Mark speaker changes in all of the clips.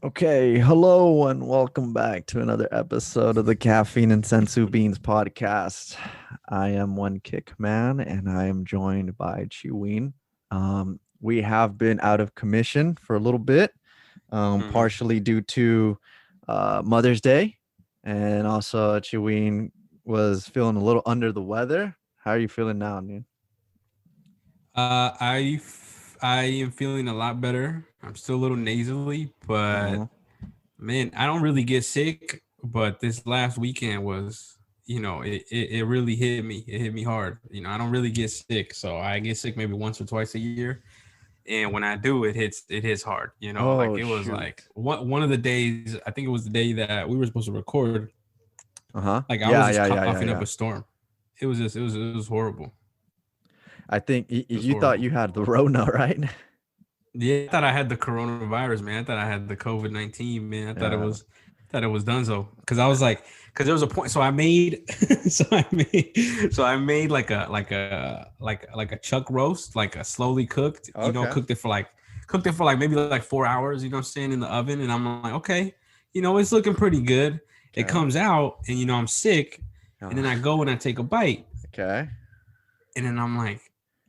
Speaker 1: Okay, hello and welcome back to another episode of the Caffeine and Sensu Beans podcast. I am One Kick Man and I am joined by Chiween. We have been out of commission for a little bit,
Speaker 2: Mhm.
Speaker 1: partially due to Mother's Day, and also Chiween was feeling a little under the weather. How are you feeling now, dude?
Speaker 2: I am feeling a lot better. I'm still a little nasally, but
Speaker 1: Uh-huh.
Speaker 2: man, I don't really get sick. But this last weekend was, it really hit me. It hit me hard. I don't really get sick, so I get sick maybe once or twice a year. And when I do, it hits hard. Like
Speaker 1: Oh
Speaker 2: it was
Speaker 1: shoot.
Speaker 2: like one of the days. I think it was the day that we were supposed to record.
Speaker 1: Uh-huh.
Speaker 2: Like I was
Speaker 1: Yeah,
Speaker 2: just
Speaker 1: yeah, yeah, yeah,
Speaker 2: coughing up
Speaker 1: yeah.
Speaker 2: a storm. It was horrible.
Speaker 1: I think
Speaker 2: It was
Speaker 1: you thought
Speaker 2: horrible.
Speaker 1: you had the Rona, right?
Speaker 2: Yeah, I thought I had the coronavirus, man. I thought I had the COVID-19, man.
Speaker 1: Yeah.
Speaker 2: Thought it was donezo. Cause I was like, cause there was a point. So I made, so I made like a chuck roast, like a slowly cooked.
Speaker 1: Okay.
Speaker 2: Cooked it for like maybe like 4 hours. You know what I'm saying, in the oven, and I'm like, okay, it's looking pretty good. It
Speaker 1: Okay.
Speaker 2: comes out, and I'm sick, and then I
Speaker 1: Oh,
Speaker 2: go and I take a bite,
Speaker 1: okay.
Speaker 2: and then I'm like,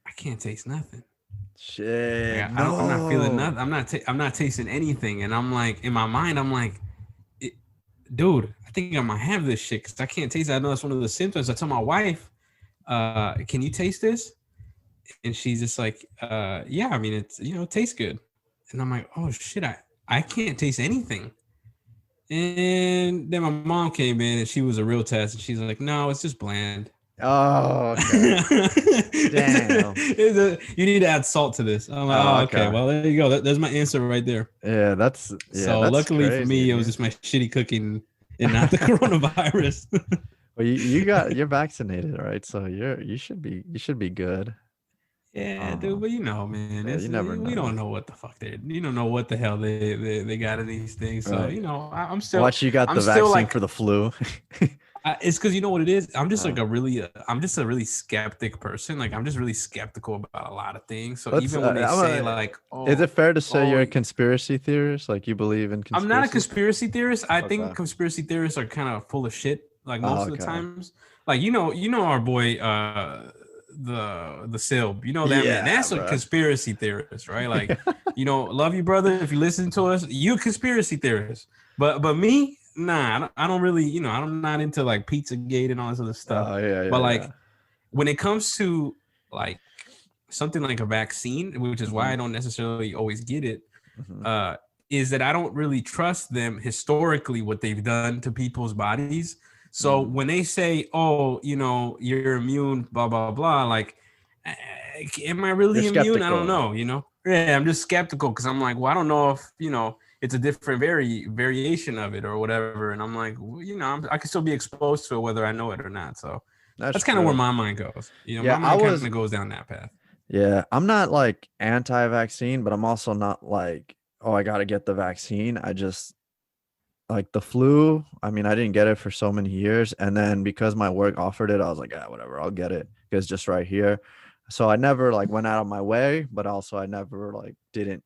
Speaker 2: I can't taste nothing.
Speaker 1: Shit.
Speaker 2: Like I'm not feeling
Speaker 1: No.
Speaker 2: nothing. I'm not tasting anything, and I'm like in my mind, I'm like, dude, I think I might have this shit because I can't taste it. I know that's one of the symptoms. I told my wife, "Can you taste this?" And she's just like, "Yeah, I mean, it's it tastes good." And I'm like, "Oh shit, I can't taste anything." And then my mom came in and she was a real test, and she's like, "No, it's just bland."
Speaker 1: Oh, okay. Damn.
Speaker 2: You need to add salt to this. I'm like,
Speaker 1: Oh,
Speaker 2: oh, okay.
Speaker 1: okay.
Speaker 2: Well, there you go. There's my answer right there.
Speaker 1: Yeah,
Speaker 2: So
Speaker 1: that's
Speaker 2: luckily for
Speaker 1: crazy,
Speaker 2: me, it was
Speaker 1: dude.
Speaker 2: just my shitty cooking and not the coronavirus.
Speaker 1: Well, you're vaccinated, right? So you should be good.
Speaker 2: Yeah, dude,
Speaker 1: Um,
Speaker 2: but man,
Speaker 1: yeah, you never
Speaker 2: we don't
Speaker 1: know.
Speaker 2: know what the fuck you don't know what the hell they got in these things. So
Speaker 1: Right. Watch, you got
Speaker 2: I'm
Speaker 1: the
Speaker 2: still
Speaker 1: vaccine
Speaker 2: like
Speaker 1: for the flu.
Speaker 2: it's because you know what it is.
Speaker 1: uh,
Speaker 2: I'm just a really skeptic person. Like I'm just really skeptical about a lot of things. So
Speaker 1: let's.
Speaker 2: even when they
Speaker 1: I'm
Speaker 2: say
Speaker 1: a,
Speaker 2: like,
Speaker 1: is it fair to say
Speaker 2: oh,
Speaker 1: you're a conspiracy theorist? Like you believe in
Speaker 2: I'm not a
Speaker 1: conspiracies?
Speaker 2: conspiracy theorist. I
Speaker 1: Okay.
Speaker 2: think conspiracy theorists are kind of full of shit. Like
Speaker 1: Oh,
Speaker 2: most of the
Speaker 1: okay.
Speaker 2: times, like you know our boy the Silb. You know that man.
Speaker 1: Yeah,
Speaker 2: That's a
Speaker 1: bro.
Speaker 2: conspiracy theorist, right? Like love you, brother. If you listen to us, you a conspiracy theorist. But me, nah, I don't really. I'm not into like Pizzagate and all this other stuff.
Speaker 1: Oh, yeah,
Speaker 2: But
Speaker 1: yeah,
Speaker 2: like
Speaker 1: yeah.
Speaker 2: when it comes to like something like a vaccine, which is why I
Speaker 1: Mhm,
Speaker 2: don't necessarily always get it,
Speaker 1: mhm,
Speaker 2: uh, is that I don't really trust them historically what they've done to people's bodies. So
Speaker 1: mm.
Speaker 2: when they say, "Oh, you're immune," blah blah blah, like, am I
Speaker 1: You're
Speaker 2: really immune? I don't
Speaker 1: skeptical.
Speaker 2: know. Yeah, I'm just skeptical because I'm like, well, I don't know if it's a different variation of it or whatever, and I'm like, well, I can still be exposed to it whether I know it or not. So
Speaker 1: That's
Speaker 2: that's kind of where
Speaker 1: true.
Speaker 2: my mind goes. My
Speaker 1: Yeah, I
Speaker 2: mind kind of
Speaker 1: was.
Speaker 2: goes down that path.
Speaker 1: Yeah, I'm not like anti-vaccine, but I'm also not like, oh, I gotta get the vaccine. I just like the flu. I mean, I didn't get it for so many years, and then because my work offered it, I was like, yeah, whatever, I'll get it because just right here. So I never like went out of my way, but also I never like didn't,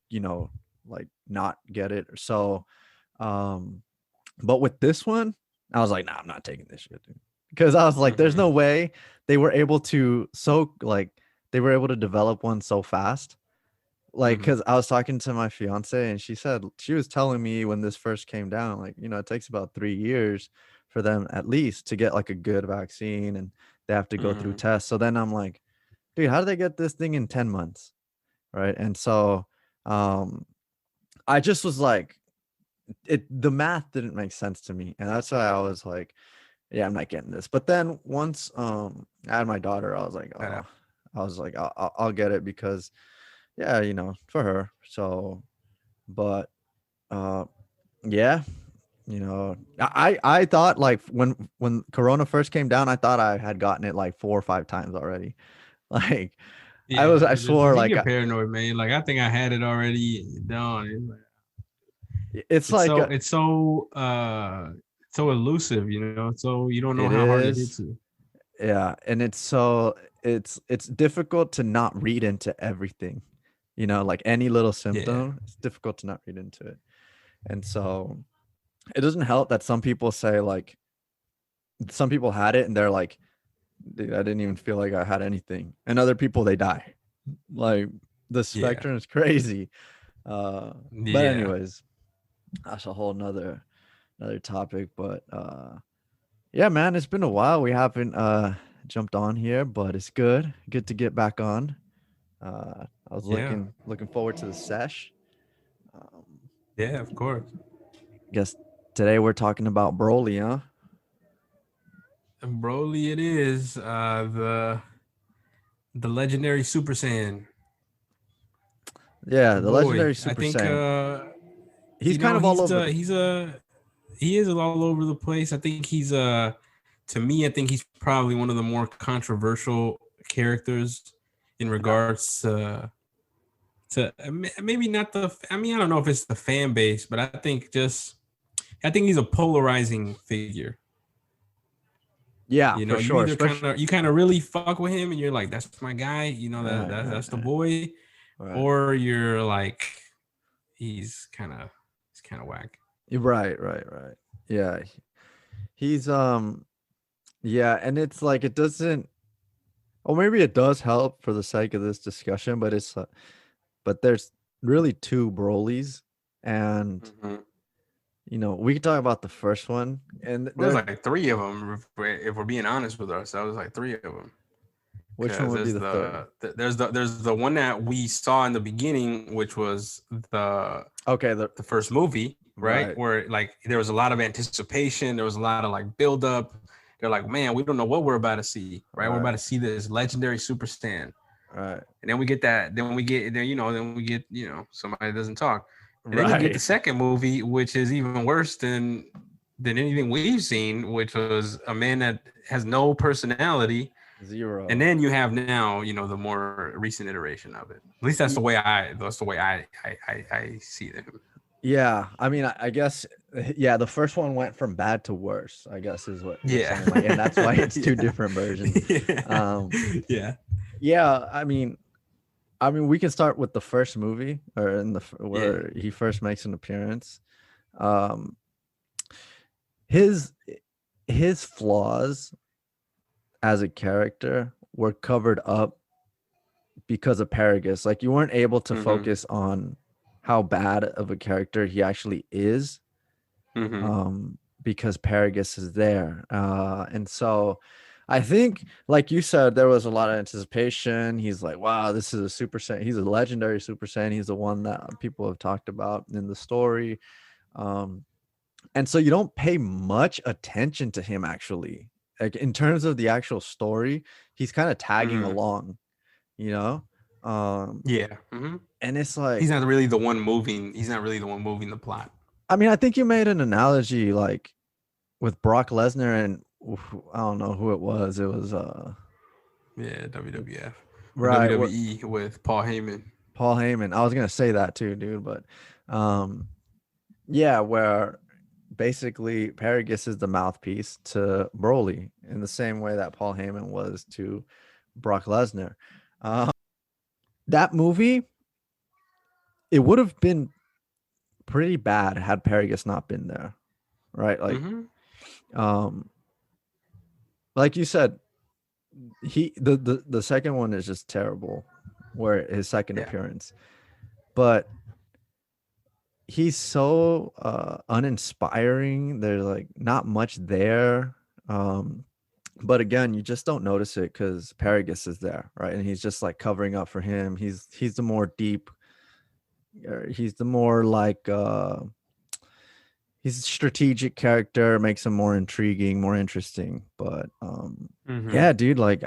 Speaker 1: you know, like not get it. So, um, but with this one, I was like, nah, I'm not taking this shit, dude. Because I was like, there's
Speaker 2: Hmm.
Speaker 1: no way they were able to they were able to develop one so fast. Like,
Speaker 2: Hmm.
Speaker 1: because I was talking to my fiance and she said she was telling me when this first came down, like, it takes about 3 years for them at least to get like a good vaccine and they have to go through
Speaker 2: Hmm.
Speaker 1: tests. So then I'm like, dude, how do they get this thing in 10 months? Right. And so um I just was like, the math didn't make sense to me. And that's why I was like, yeah, I'm not getting this. But then once I had my daughter, I was like, I'll get it because yeah, for her. So, but uh yeah, I thought like when Corona first came down, I thought I had gotten it like 4 or 5 times already. Like I
Speaker 2: Yeah,
Speaker 1: swore
Speaker 2: you
Speaker 1: like
Speaker 2: get paranoid, man. Like I think I had it already done.
Speaker 1: it's like
Speaker 2: It's so elusive, So you don't know
Speaker 1: it
Speaker 2: how hard it hits
Speaker 1: is.
Speaker 2: you.
Speaker 1: Yeah, and it's difficult to not read into everything. Like any little
Speaker 2: Yeah.
Speaker 1: symptom, it's difficult to not read into it. And so it doesn't help that some people say like some people had it and they're like, dude, I didn't even feel like I had anything. And other people they die. Like the
Speaker 2: Yeah.
Speaker 1: spectrum is crazy. But
Speaker 2: Yeah.
Speaker 1: anyways, that's a whole another topic. But yeah, man, it's been a while. We haven't jumped on here, but it's good to get back on. I was
Speaker 2: Yeah.
Speaker 1: looking forward to the sesh. um,
Speaker 2: Yeah, of course.
Speaker 1: guess today we're talking about Broly, huh?
Speaker 2: And Broly it is. The legendary Super Saiyan.
Speaker 1: Yeah,
Speaker 2: The
Speaker 1: the
Speaker 2: boy.
Speaker 1: legendary
Speaker 2: I
Speaker 1: Super
Speaker 2: think
Speaker 1: Saiyan. He's
Speaker 2: you
Speaker 1: kind
Speaker 2: know,
Speaker 1: of all over the.
Speaker 2: he is all over the place. I think he's to me, I think he's probably one of the more controversial characters in regards to maybe not the, I mean, I don't know if it's the fan base, but I think he's a polarizing figure.
Speaker 1: Yeah,
Speaker 2: You
Speaker 1: for
Speaker 2: know, you
Speaker 1: sure.
Speaker 2: either
Speaker 1: Especially
Speaker 2: kind of really fuck with him and you're like, that's my guy, you know,
Speaker 1: right,
Speaker 2: that's the
Speaker 1: right,
Speaker 2: boy,
Speaker 1: right,
Speaker 2: or you're like, he's kind of whack.
Speaker 1: right. Yeah, he's yeah, and it's like it doesn't. Or maybe it does help for the sake of this discussion, but but there's really two Brolys, and
Speaker 2: Mm-hmm.
Speaker 1: we can talk about the first one, and
Speaker 2: Well, there's
Speaker 1: there.
Speaker 2: like three of them. If we're being honest with ourselves, like three of them.
Speaker 1: Which one
Speaker 2: Because
Speaker 1: would be
Speaker 2: there's
Speaker 1: the third?
Speaker 2: there's the one that we saw in the beginning, which was the
Speaker 1: Okay,
Speaker 2: the first movie, right?
Speaker 1: right,
Speaker 2: Where like there was a lot of anticipation, there was a lot of like build up. They're like, man, we don't know what we're about to see, right? We're about
Speaker 1: right,
Speaker 2: to see this legendary Super Saiyan,
Speaker 1: right,
Speaker 2: and then we get that, then we get somebody doesn't talk, and then you get the
Speaker 1: right.
Speaker 2: second movie, which is even worse than anything we've seen, which was a man that has no personality. And
Speaker 1: Zero.
Speaker 2: then you have now, the more recent iteration of it. At least that's the way I see them.
Speaker 1: Yeah, I mean, I guess, yeah, the first one went from bad to worse, I guess is what you're
Speaker 2: Yeah.
Speaker 1: saying. Like, and that's why it's two
Speaker 2: Yeah.
Speaker 1: different versions.
Speaker 2: Yeah.
Speaker 1: Um,
Speaker 2: Yeah.
Speaker 1: yeah, I mean, we can start with the first movie, or
Speaker 2: Yeah.
Speaker 1: where he first makes an appearance. Um, his his flaws as a character were covered up because of Paragus. Like, you weren't able to
Speaker 2: Mm-hmm.
Speaker 1: focus on how bad of a character he actually is,
Speaker 2: Mm-hmm.
Speaker 1: because Paragus is there. And so I think, like you said, there was a lot of anticipation. He's like, wow, this is a Super Saiyan. He's a legendary Super Saiyan. He's the one that people have talked about in the story. Um, and so you don't pay much attention to him, actually. Like, in terms of the actual story, he's kind of tagging
Speaker 2: Mm-hmm.
Speaker 1: along, you know? Um,
Speaker 2: Yeah. Mm-hmm.
Speaker 1: and it's like,
Speaker 2: He's not really the one moving. He's not really the one moving the plot.
Speaker 1: I mean, I think you made an analogy like with Brock Lesnar and I don't know who it was. It was
Speaker 2: Yeah. WWF or
Speaker 1: right, what,
Speaker 2: WWE with Paul Heyman.
Speaker 1: Paul Heyman. I was gonna say that too, dude, but um yeah, where basically Paragus is the mouthpiece to Broly in the same way that Paul Heyman was to Brock Lesnar. Um, that movie, it would have been pretty bad had Paragus not been there, right?
Speaker 2: Mm-hmm.
Speaker 1: Um, like you said, the second one is just terrible, where his second
Speaker 2: Yeah.
Speaker 1: appearance, but he's so uninspiring. There's like not much there. But again, you just don't notice it because Paragus is there, right? And he's just like covering up for him. He's the more deep, he's the more like he's a strategic character, makes him more intriguing, more interesting. But
Speaker 2: Mm-hmm.
Speaker 1: yeah, dude, like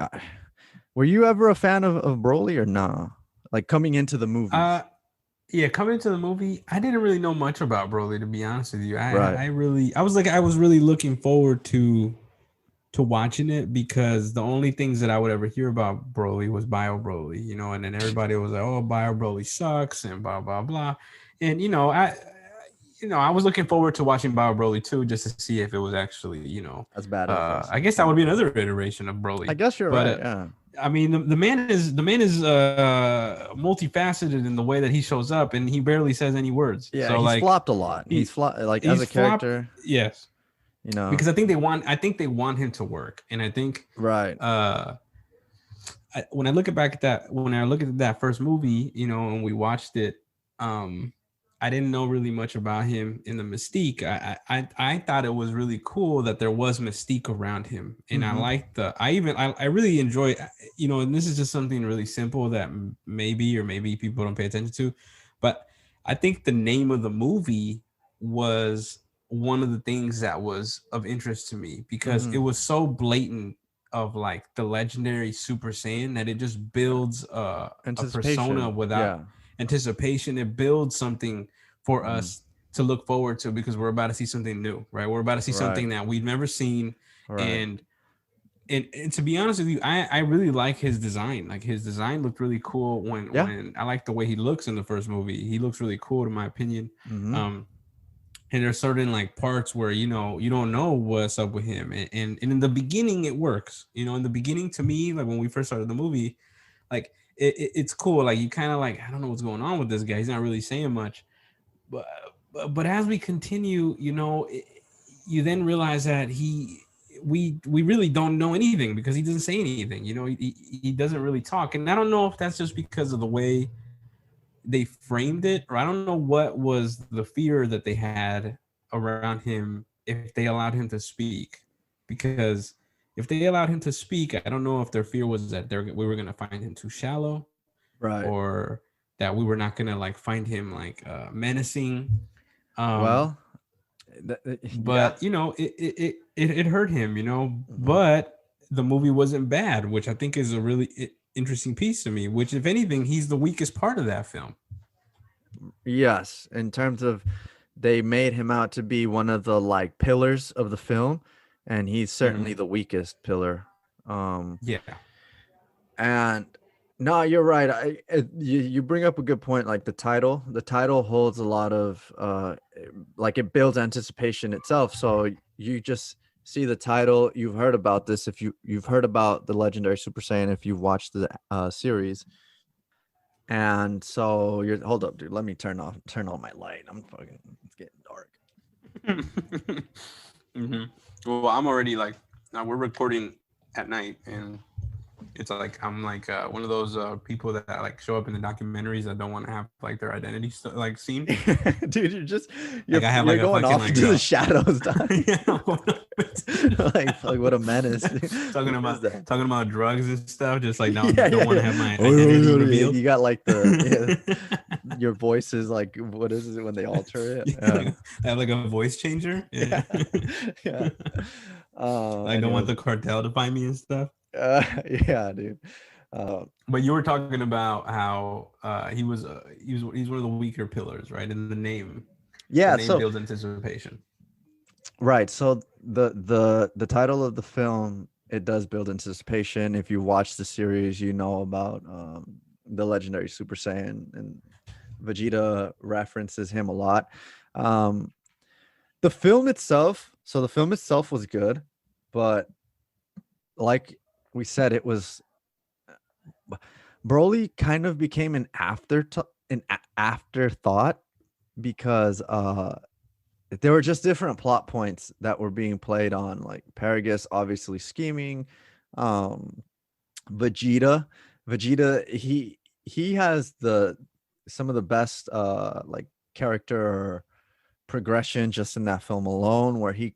Speaker 1: were you ever a fan of Broly or nah? Like coming into the movies.
Speaker 2: Uh, yeah, coming into the movie, I didn't really know much about Broly, to be honest with you.
Speaker 1: Right.
Speaker 2: I was really looking forward to watching it, because the only things that I would ever hear about Broly was Bio Broly, and then everybody was like, "Oh, Bio Broly sucks," and blah blah blah. And I was looking forward to watching Bio Broly 2, just to see if it was actually,
Speaker 1: As bad as this.
Speaker 2: I guess that would be another iteration of
Speaker 1: I
Speaker 2: Broly.
Speaker 1: guess you're
Speaker 2: But
Speaker 1: right. Yeah.
Speaker 2: I mean, the man is multifaceted in the way that he shows up, and he barely says any words.
Speaker 1: Yeah,
Speaker 2: So
Speaker 1: he's
Speaker 2: like
Speaker 1: flopped a lot.
Speaker 2: he
Speaker 1: Like as
Speaker 2: he's
Speaker 1: a
Speaker 2: flopped.
Speaker 1: character,
Speaker 2: Yes,
Speaker 1: you know.
Speaker 2: because I think they want him to work, and I think
Speaker 1: Right.
Speaker 2: uh when I look back at that, when I look at that first movie, you know, and we watched it, um, I didn't know really much about him in the mystique. I thought it was really cool that there was mystique around him, and I
Speaker 1: Hmm.
Speaker 2: liked I really enjoy, you know, and this is just something really simple that maybe people don't pay attention to, but I think the name of the movie was one of the things that was of interest to me because it
Speaker 1: Hmm.
Speaker 2: was so blatant of like the legendary Super Saiyan that it just builds a persona
Speaker 1: Anticipation.
Speaker 2: without
Speaker 1: Yeah.
Speaker 2: anticipation. It builds something for
Speaker 1: Hmm.
Speaker 2: us to look forward to because we're about to see something new, right? We're about to see
Speaker 1: Right.
Speaker 2: something that we've never seen.
Speaker 1: Right.
Speaker 2: And and to be honest with you, I really like his design. Like his design looked really cool
Speaker 1: Yeah.
Speaker 2: when I like the way he looks in the first movie. He looks really cool in my opinion.
Speaker 1: Hmm.
Speaker 2: Um, and there's certain like parts where you know you don't know what's up with him and in the beginning it works, you know, in the beginning to me, like when we first started the movie, like it's cool, like you kind of like I don't know what's going on with this guy, he's not really saying much, but but as we continue, you know, you then realize that we really don't know anything because he doesn't say anything, you know, he doesn't really talk, and I don't know if that's just because of the way they framed it, or I don't know what was the fear that they had around him if they allowed him to speak. Because if they allowed him to speak, I don't know if their fear was that we were gonna find him too shallow,
Speaker 1: Right.
Speaker 2: or that we were not gonna like find him like menacing. Um,
Speaker 1: Well, yeah.
Speaker 2: but you know, it hurt him, you know.
Speaker 1: Mhm.
Speaker 2: But the movie wasn't bad, which I think is a really interesting piece to me. Which, if anything, he's the weakest part of that film.
Speaker 1: Yes, in terms of they made him out to be one of the like pillars of the film, and he's certainly
Speaker 2: Mhm.
Speaker 1: the weakest pillar. Um,
Speaker 2: Yeah.
Speaker 1: and no, you're right. You bring up a good point. Like the title holds a lot of like it builds anticipation itself. So you just see the title. You've heard about this if you've heard about the legendary Super Saiyan if you've watched the series. And so you're hold up, dude. Let me turn on my light. I'm fucking it's getting dark.
Speaker 2: hmm Well, I'm already like now we're recording at night, and it's like I'm like one of those people that like show up in the documentaries that don't want to have like their identity like seen.
Speaker 1: Dude,
Speaker 2: Like I have
Speaker 1: you're
Speaker 2: like a
Speaker 1: going
Speaker 2: fucking
Speaker 1: off
Speaker 2: like
Speaker 1: into the shadows, dog.
Speaker 2: yeah,
Speaker 1: Like what a menace.
Speaker 2: talking
Speaker 1: Who is
Speaker 2: about
Speaker 1: that?
Speaker 2: talking about drugs and stuff. Just like now
Speaker 1: Yeah,
Speaker 2: don't
Speaker 1: yeah,
Speaker 2: want to have
Speaker 1: yeah.
Speaker 2: my identity revealed.
Speaker 1: You got like the your voice is like what is it when they alter it?
Speaker 2: Yeah, like, I have like a voice changer. Yeah.
Speaker 1: Yeah. Yeah.
Speaker 2: I don't want
Speaker 1: Anyways.
Speaker 2: the cartel to find me and stuff.
Speaker 1: Yeah, dude. Uh,
Speaker 2: But you were talking about how he's one of the weaker pillars, right? And the
Speaker 1: yeah,
Speaker 2: name
Speaker 1: so
Speaker 2: builds anticipation.
Speaker 1: right. So the title of the film, it does build anticipation. If you watch the series, you know about the legendary Super Saiyan, and Vegeta references him a lot. Um the film itself, so the film itself was good, but like we said, it was Broly kind of became an afterthought because there were just different plot points that were being played on, like Paragus obviously scheming, um Vegeta. Vegeta, he has the some of the best like character progression just in that film alone, where he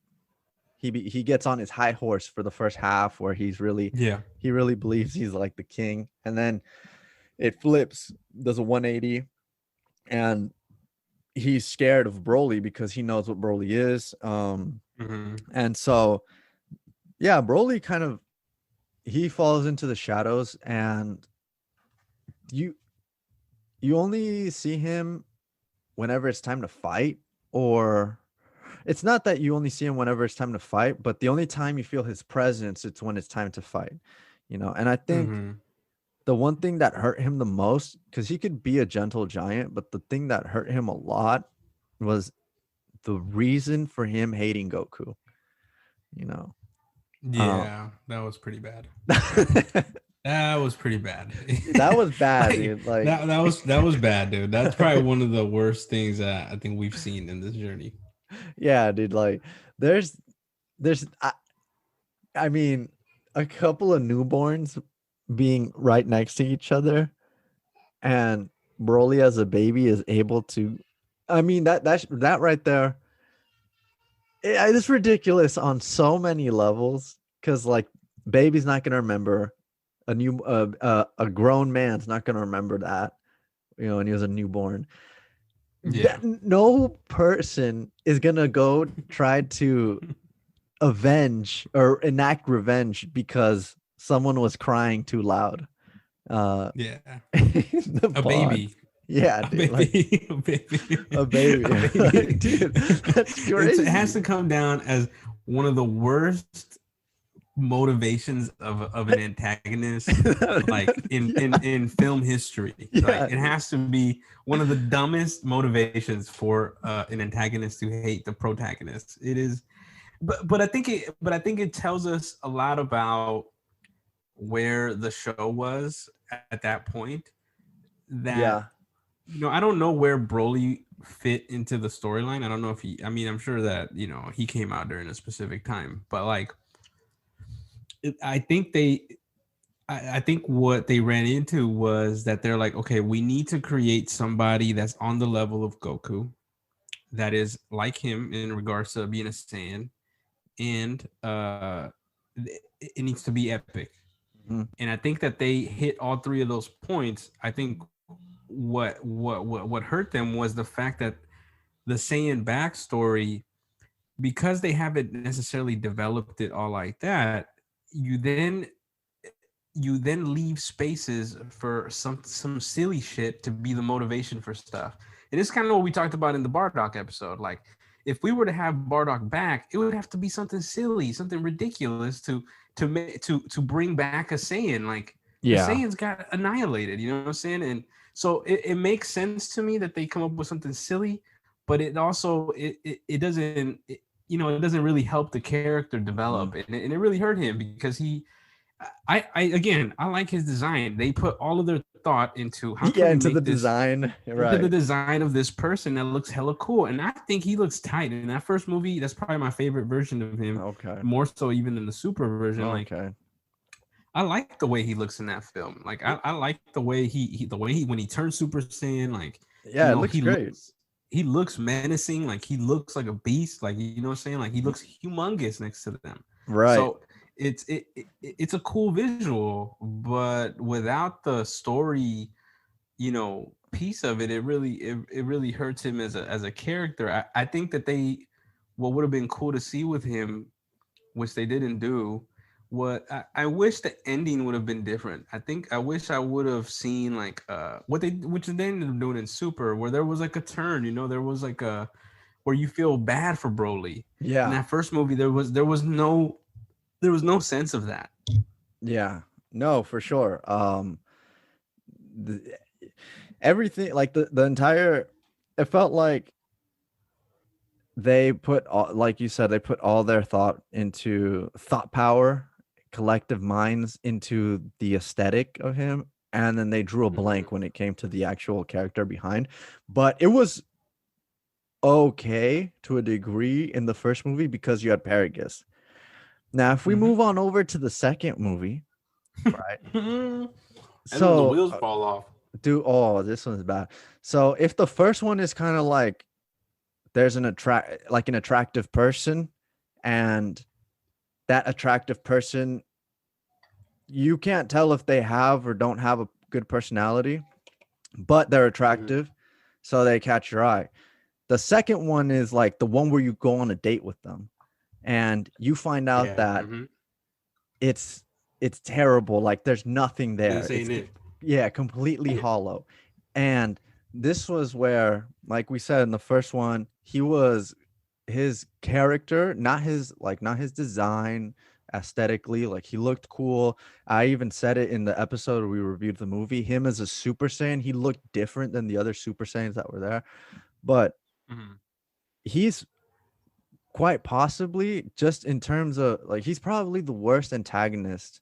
Speaker 1: gets on his high horse for the first half, where
Speaker 2: Yeah.
Speaker 1: he really believes he's like the king, and then it flips, does a 180, and he's scared of Broly because he knows what Broly is.
Speaker 2: hmm
Speaker 1: And so yeah, Broly kind of he falls into the shadows, and you you only see him whenever it's time to fight, or it's not that you only see him whenever it's time to fight, but the only time you feel his presence, it's when it's time to fight, you know. And I think
Speaker 2: hmm
Speaker 1: the one thing that hurt him the most, because he could be a gentle giant, but the thing that hurt him a lot was the reason for him hating Goku, you know. Um,
Speaker 2: Yeah, that was pretty bad. That was pretty bad.
Speaker 1: That was bad,
Speaker 2: Like
Speaker 1: dude. Like,
Speaker 2: that was bad, dude. That's probably one of the worst things that I think we've seen in this journey.
Speaker 1: yeah, dude. Like, there's, there's, I mean, a couple of newborns being right next to each other, and Broly as a baby is able to. I mean, that right there. It's ridiculous on so many levels because like baby's not gonna remember a grown man's not gonna remember that, you know, when he was a newborn.
Speaker 2: Yeah.
Speaker 1: That no person is gonna go try to avenge or enact revenge because someone was crying too loud.
Speaker 2: Yeah.
Speaker 1: In the
Speaker 2: A
Speaker 1: pond.
Speaker 2: baby.
Speaker 1: Yeah,
Speaker 2: A
Speaker 1: dude. Like
Speaker 2: baby. A baby.
Speaker 1: a baby.
Speaker 2: A
Speaker 1: Like,
Speaker 2: baby.
Speaker 1: dude, that's
Speaker 2: It has
Speaker 1: crazy.
Speaker 2: to come down as one of the worst motivations of an antagonist like
Speaker 1: Yeah,
Speaker 2: in film history. Like
Speaker 1: yeah,
Speaker 2: it has to be one of the dumbest motivations for an antagonist to hate the protagonist. It is, but I think it tells us a lot about where the show was at that point. That,
Speaker 1: yeah.
Speaker 2: I don't know where Broly fit into the storyline. I don't know if he. I mean, I'm sure that he came out during a specific time, but like I think I think what they ran into was that they're like, okay, we need to create somebody that's on the level of Goku, that is like him in regards to being a Saiyan, and it needs to be epic.
Speaker 1: Mhm.
Speaker 2: And I think that they hit all three of those points. I think what hurt them was the fact that the Saiyan backstory, because they haven't necessarily developed it all like that, you then you then leave spaces for some silly shit to be the motivation for stuff. And it's kind of what we talked about in the Bardock episode. Like, if we were to have Bardock back, it would have to be something silly, something ridiculous to bring back a Saiyan. Like, the
Speaker 1: Yeah.
Speaker 2: Saiyans got annihilated. You know what I'm saying? And so it makes sense to me that they come up with something silly, but it also it doesn't it doesn't really help the character develop,
Speaker 1: Mhm.
Speaker 2: and it really hurt him because I again, I like his design. They put all of their thought into how can
Speaker 1: Yeah,
Speaker 2: we
Speaker 1: into the
Speaker 2: make this
Speaker 1: design.
Speaker 2: into the
Speaker 1: Right.
Speaker 2: design of this person that looks hella cool. And I think he looks tight in that first movie. That's probably my favorite version of him,
Speaker 1: Okay.
Speaker 2: more so even than the super version. Like,
Speaker 1: Okay.
Speaker 2: I like the way he looks in that film. Like, I like the way he when he turns Super Saiyan. Like,
Speaker 1: Yeah, it looks
Speaker 2: he
Speaker 1: great.
Speaker 2: looks menacing. Like, he looks like a beast. Like, you know what I'm saying? Like, he
Speaker 1: Mhm.
Speaker 2: looks humongous next to them.
Speaker 1: Right.
Speaker 2: So it's a cool visual, but without the story, piece of it, it really hurts him as a character. I think that what would have been cool to see with him, which they didn't do. What I wish the ending would have been different. I wish I would have seen like which they ended up doing in Super, where there was like a turn. There was like a where you feel bad for Broly. In
Speaker 1: Yeah.
Speaker 2: that first movie, there was no sense of that.
Speaker 1: Yeah. No, for sure. The, everything like the entire it felt like they put all, like you said, they put all their thought power, collective minds into the aesthetic of him, and then they drew a
Speaker 2: Mhm.
Speaker 1: blank when it came to the actual character behind. But it was okay to a degree in the first movie because you had Paragus. Now, if we
Speaker 2: Mhm.
Speaker 1: move on over to the second movie, right?
Speaker 2: And then the
Speaker 1: So,
Speaker 2: wheels fall off.
Speaker 1: this one's bad. So, if the first one is kind of like there's an attractive person, and that attractive person, you can't tell if they have or don't have a good personality, but they're
Speaker 2: Mhm.
Speaker 1: attractive, so they catch your eye. The second one is like the one where you go on a date with them and you find out
Speaker 2: Yeah.
Speaker 1: that it's it's terrible. Like there's nothing there.
Speaker 2: This ain't it.
Speaker 1: Yeah, completely hollow. And this was where, like we said in the first one, he was his character, not his design aesthetically. Like he looked cool. I even said it in the episode where we reviewed the movie. Him as a Super Saiyan, he looked different than the other Super Saiyans that were there. But
Speaker 2: Mhm.
Speaker 1: he's quite possibly, just in terms of like, he's probably the worst antagonist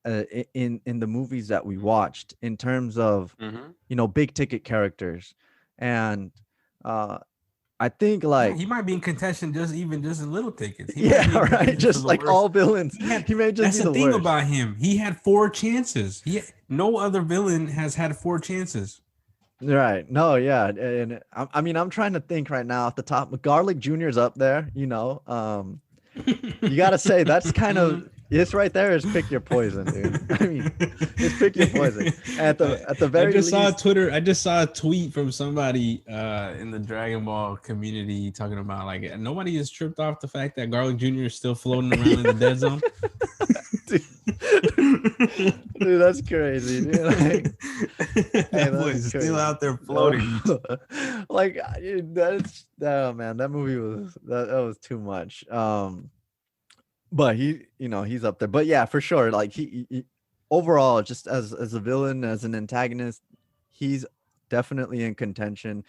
Speaker 1: in the movies that we watched in terms of
Speaker 2: Mm-hmm.
Speaker 1: big ticket characters, and I think
Speaker 2: Yeah, he
Speaker 1: like
Speaker 2: might be in contention just in little tickets. He might
Speaker 1: yeah,
Speaker 2: be in
Speaker 1: right,
Speaker 2: contention for
Speaker 1: just
Speaker 2: the
Speaker 1: like
Speaker 2: worst.
Speaker 1: all villains,
Speaker 2: He had
Speaker 1: he may just
Speaker 2: That's
Speaker 1: be
Speaker 2: the
Speaker 1: the
Speaker 2: thing
Speaker 1: worst.
Speaker 2: about him. He had 4 chances. No other villain has had 4 chances.
Speaker 1: Right. No, yeah. And I mean, I'm trying to think right now off the top. Garlic Jr.'s up there, you got to say that's kind of it's right there is pick your poison, dude. I mean, it's pick your poison. At the
Speaker 2: I
Speaker 1: very
Speaker 2: just saw a
Speaker 1: least,
Speaker 2: Twitter. I just saw a tweet from somebody in the Dragon Ball community talking about like nobody is tripped off the fact that Garlic Jr. is still floating around in the dead zone.
Speaker 1: dude, dude, that's crazy, dude. Like,
Speaker 2: That
Speaker 1: hey,
Speaker 2: boy
Speaker 1: that's
Speaker 2: is still
Speaker 1: crazy.
Speaker 2: out there floating.
Speaker 1: Like that's oh man, that movie was that was too much. But he's up there. But yeah, for sure. Like he overall, just as a villain, as an antagonist, he's definitely in contention.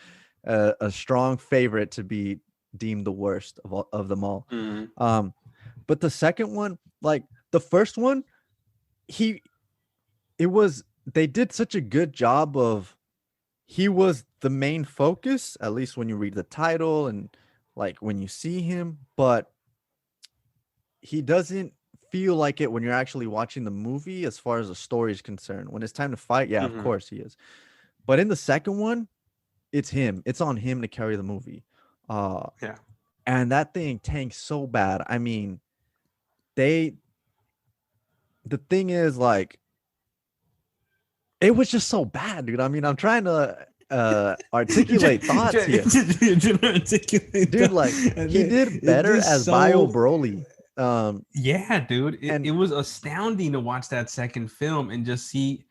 Speaker 1: A strong favorite to be deemed the worst of them all.
Speaker 2: Mhm.
Speaker 1: But the second one, like the first one, he it was they did such a good job of he was the main focus, at least when you read the title and like when you see him, but he doesn't feel like it when you're actually watching the movie as far as the story is concerned. When it's time to fight, yeah, of
Speaker 2: Mhm.
Speaker 1: course he is. But in the second one, it's him. It's on him to carry the movie.
Speaker 2: Yeah.
Speaker 1: And that thing tanks so bad. I mean, they the thing is like it was just so bad, dude. I mean, I'm trying to articulate thoughts here. Dude, like he did better as Bio Broly.
Speaker 2: Yeah, dude. It
Speaker 1: And
Speaker 2: was astounding to watch that second film and just see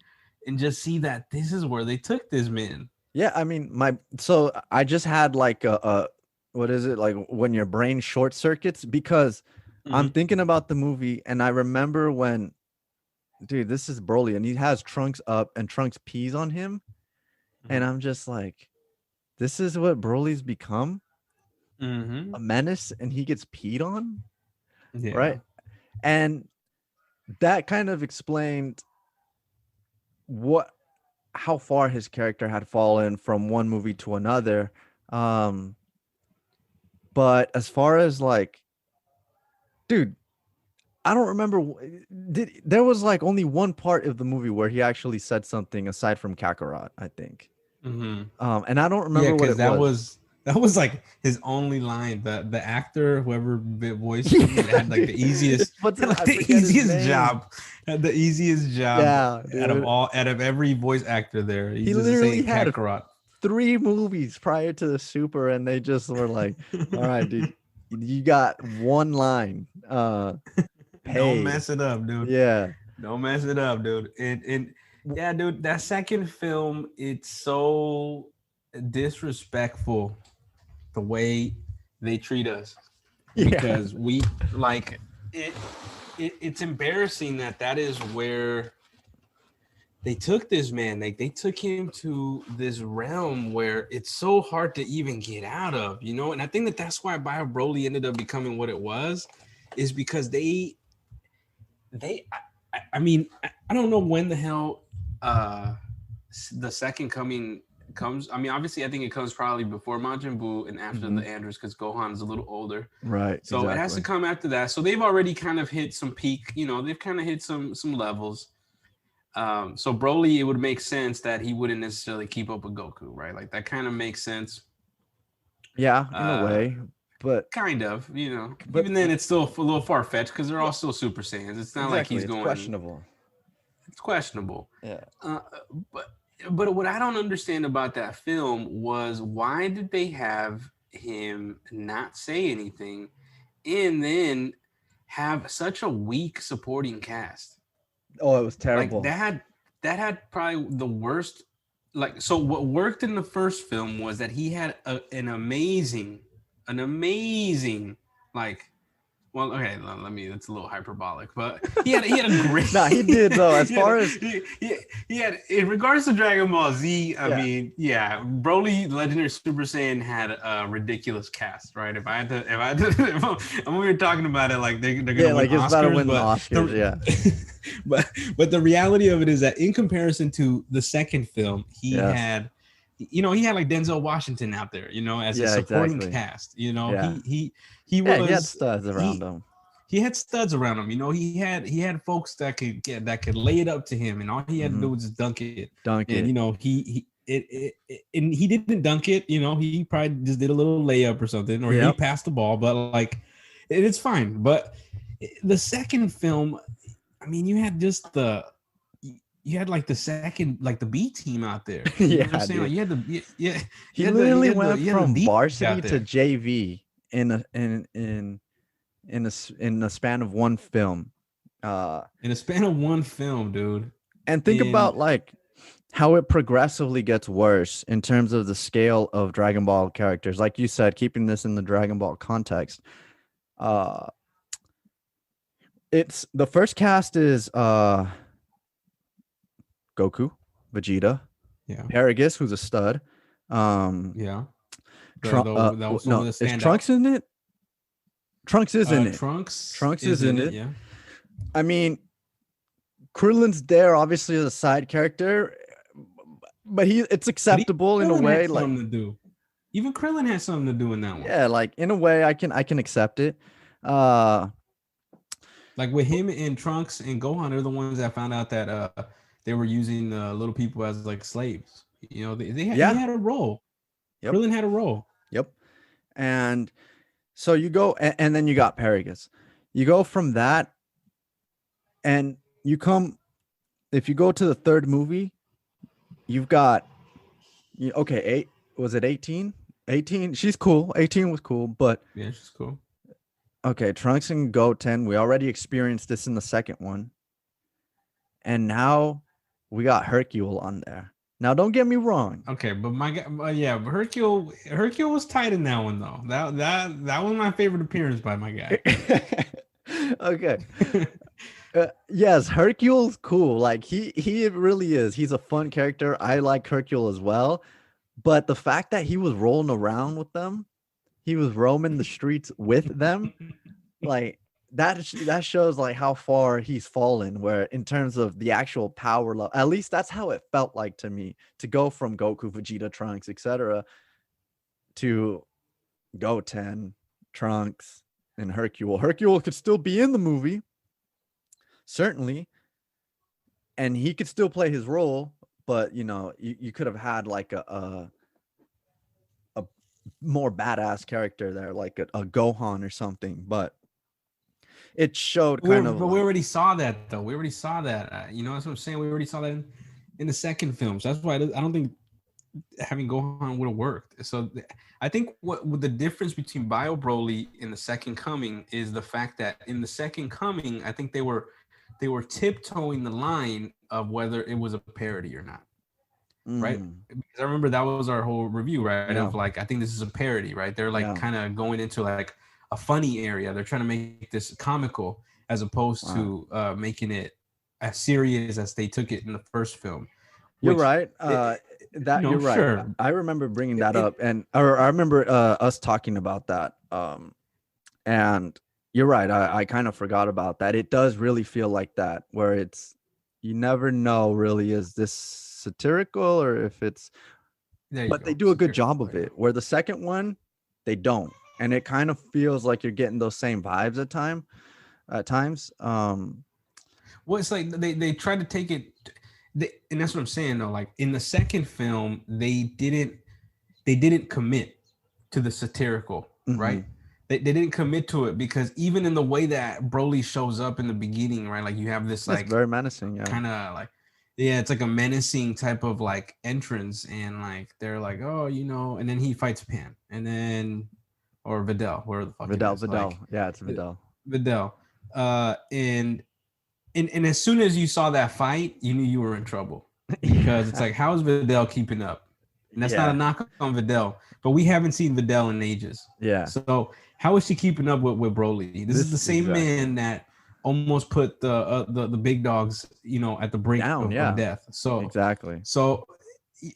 Speaker 2: that this is where they took this man.
Speaker 1: yeah, I mean, so I just had like a what is it like when your brain short circuits because I'm
Speaker 2: Mhm.
Speaker 1: thinking about the movie and I remember when, dude, this is Broly and he has Trunks up and Trunks pees on him, and
Speaker 2: Mhm.
Speaker 1: I'm just like, this is what Broly's become,
Speaker 2: Mhm.
Speaker 1: a menace, and he gets peed on,
Speaker 2: Yeah.
Speaker 1: right? And that kind of explained what how far his character had fallen from one movie to another. Um, but as far as like, dude, I don't remember. There was like only one part of the movie where he actually said something aside from Kakarot, I think.
Speaker 2: Mhm.
Speaker 1: And I don't
Speaker 2: Yeah,
Speaker 1: remember what
Speaker 2: because
Speaker 1: it was.
Speaker 2: that was like his only line. The actor, whoever voiced him,
Speaker 1: Yeah,
Speaker 2: had like
Speaker 1: dude.
Speaker 2: the easiest,
Speaker 1: What's
Speaker 2: had
Speaker 1: it?
Speaker 2: like
Speaker 1: I
Speaker 2: the
Speaker 1: forget his
Speaker 2: easiest
Speaker 1: name.
Speaker 2: job, had the easiest job
Speaker 1: Yeah, dude.
Speaker 2: out of every voice actor there.
Speaker 1: He
Speaker 2: He's just
Speaker 1: literally
Speaker 2: saying
Speaker 1: had
Speaker 2: Kakarot.
Speaker 1: 3 movies prior to the Super, and they just were like, "All right, dude, you got one line,
Speaker 2: Don't
Speaker 1: paid."
Speaker 2: mess it up, dude.
Speaker 1: Yeah.
Speaker 2: Don't mess it up, dude. And yeah, dude, that second film, it's so disrespectful the way they treat us
Speaker 1: Yeah.
Speaker 2: because we like it, it's embarrassing that is where they took this man. Like they took him to this realm where it's so hard to even get out of, you know. And I think that's why Bio Broly ended up becoming what it was, is because they I mean I don't know when the hell uh the second coming comes. I mean, obviously I think it comes probably before Majin Buu and after
Speaker 1: Mhm.
Speaker 2: the Androids because Gohan's a little older.
Speaker 1: Right,
Speaker 2: So it has to
Speaker 1: exactly.
Speaker 2: come after that. So they've already kind of hit some peak, you know, they've kind of hit some levels. So Broly, it would make sense that he wouldn't necessarily keep up with Goku, right? Like that kind of makes sense.
Speaker 1: Yeah, in a
Speaker 2: Uh
Speaker 1: way, but
Speaker 2: Kind of, you know.
Speaker 1: but
Speaker 2: Even then it's still a little far fetched because they're
Speaker 1: yeah,
Speaker 2: all still Super Saiyans. It's not like
Speaker 1: exactly,
Speaker 2: he's
Speaker 1: it's
Speaker 2: going,
Speaker 1: questionable.
Speaker 2: it's questionable.
Speaker 1: Yeah.
Speaker 2: Uh, but what I don't understand about that film was why did they have him not say anything and then have such a weak supporting cast?
Speaker 1: Oh, it was
Speaker 2: Like
Speaker 1: terrible.
Speaker 2: that had probably the worst. Like, so what worked in the first film was that he had an amazing like Well, okay, let me. It's a little hyperbolic, but he had a great.
Speaker 1: Nah, he did though. As
Speaker 2: he had,
Speaker 1: far as
Speaker 2: he had in regards to Dragon Ball Z. I
Speaker 1: yeah,
Speaker 2: mean, yeah, Broly, Legendary Super Saiyan had a ridiculous cast, right? if we were talking about it like they're
Speaker 1: yeah,
Speaker 2: gonna win
Speaker 1: like it's about to
Speaker 2: Oscars,
Speaker 1: win the
Speaker 2: but
Speaker 1: Oscars. Yeah,
Speaker 2: but the reality of it is that in comparison to the second film, he
Speaker 1: yes,
Speaker 2: had. He had like Denzel Washington out there, as a
Speaker 1: yeah,
Speaker 2: supporting
Speaker 1: exactly.
Speaker 2: cast.
Speaker 1: Yeah,
Speaker 2: He
Speaker 1: yeah, he had
Speaker 2: was
Speaker 1: studs around
Speaker 2: he
Speaker 1: him.
Speaker 2: he had studs around him. He had folks that could lay it up to him, and all he had to
Speaker 1: Hmm.
Speaker 2: do was just dunk it.
Speaker 1: Dunk
Speaker 2: And
Speaker 1: it.
Speaker 2: and he didn't dunk it. He probably just did a little layup or something, or he
Speaker 1: Yep.
Speaker 2: passed the ball. But like, it's fine. But the second film, I mean, you had just you had like the second, like the B team out there. You know what I'm
Speaker 1: Yeah,
Speaker 2: saying? Like
Speaker 1: dude.
Speaker 2: you had the yeah,
Speaker 1: He literally went
Speaker 2: you had the
Speaker 1: from
Speaker 2: D
Speaker 1: varsity
Speaker 2: out
Speaker 1: to
Speaker 2: there
Speaker 1: JV in a span of one film.
Speaker 2: in a span of one film, dude.
Speaker 1: And think
Speaker 2: And
Speaker 1: about like how it progressively gets worse in terms of the scale of Dragon Ball characters. Like you said, keeping this in the Dragon Ball context. Uh it's the first cast is Goku, Vegeta,
Speaker 2: yeah,
Speaker 1: Paragus, who's a stud.
Speaker 2: yeah. That was some
Speaker 1: No,
Speaker 2: of the
Speaker 1: is
Speaker 2: standouts.
Speaker 1: Trunks in it? Trunks is in it.
Speaker 2: Trunks
Speaker 1: Trunks is in it.
Speaker 2: Yeah.
Speaker 1: I mean, Krillin's there obviously as a side character, but it's
Speaker 2: But
Speaker 1: acceptable in a
Speaker 2: Krillin
Speaker 1: way.
Speaker 2: had
Speaker 1: Like,
Speaker 2: something to do. Even Krillin had something to do in that one.
Speaker 1: yeah, like in a way I can accept it. Uh,
Speaker 2: Like with him and Trunks and Gohan, they're the ones that found out that they were using little people as like slaves. He
Speaker 1: yeah,
Speaker 2: had a role.
Speaker 1: yep,
Speaker 2: Krillin had a role.
Speaker 1: yep. And so you go, and then you got Paragus. You go from that, and you come. If you go to the third movie, you've got, okay, eight. Was it 18? 18. She's cool. 18 was cool, but
Speaker 2: Yeah, she's cool.
Speaker 1: okay, Trunks and Goten, we already experienced this in the second one. And now we got Hercule on there. Now, don't get me wrong.
Speaker 2: Okay, but my guy, yeah, but Hercule was tight in that one though. That was my favorite appearance by my guy.
Speaker 1: Okay. Yes, Hercule's cool. Like he really is. He's a fun character. I like Hercule as well. But the fact that he was rolling around with them, he was roaming the streets with them, like that shows like how far he's fallen, where in terms of the actual power level, at least that's how it felt like to me, to go from Goku, Vegeta, Trunks, etc., to Goten, Trunks, and Hercule could still be in the movie, certainly, and he could still play his role, but you could have had like a more badass character there, like a Gohan or something, but it showed kind of
Speaker 2: But we already saw that though. We already saw that. That's what I'm saying. We already saw that in the second film. So that's why I don't think having Gohan would have worked. So I think what the difference between Bio Broly in the Second Coming is the fact that in the Second Coming, I think they were tiptoeing the line of whether it was a parody or not. Right? Because I remember that was our whole review, right?
Speaker 1: Yeah.
Speaker 2: Of like, I think this is a parody, right? They're like kind of going into like a funny area. They're trying to make this comical as opposed to making it as serious as they took it in the first film.
Speaker 1: You're right. You're right.
Speaker 2: Sure.
Speaker 1: I remember bringing that up, and I remember us talking about that. And you're right. I kind of forgot about that. It does really feel like that, where you never know really, is this satirical or if it's, but they do a good job of it. Where the second one, they don't, and it kind of feels like you're getting those same vibes at times.
Speaker 2: Well, it's like they try to take it, and that's what I'm saying though. Like in the second film, they didn't commit to the satirical, right? They didn't commit to it, because even in the way that Broly shows up in the beginning, right? Like you have this like
Speaker 1: very menacing, yeah.
Speaker 2: Kind of like, yeah, it's like a menacing type of like entrance, and like they're like, oh, and then he fights Pan, and then or Videl, where the fuck
Speaker 1: Videl,
Speaker 2: like,
Speaker 1: yeah, it's Videl.
Speaker 2: And as soon as you saw that fight, you knew you were in trouble, because it's like, how is Videl keeping up? And that's not a
Speaker 1: Yeah.
Speaker 2: knock on Vidal, but we haven't seen Vidal in ages.
Speaker 1: Yeah.
Speaker 2: So how is she keeping up with Broly? This is the
Speaker 1: This
Speaker 2: same
Speaker 1: exactly.
Speaker 2: man that almost put the big dogs, you know, at the brink
Speaker 1: Down.
Speaker 2: of
Speaker 1: Yeah.
Speaker 2: death.
Speaker 1: Exactly.
Speaker 2: So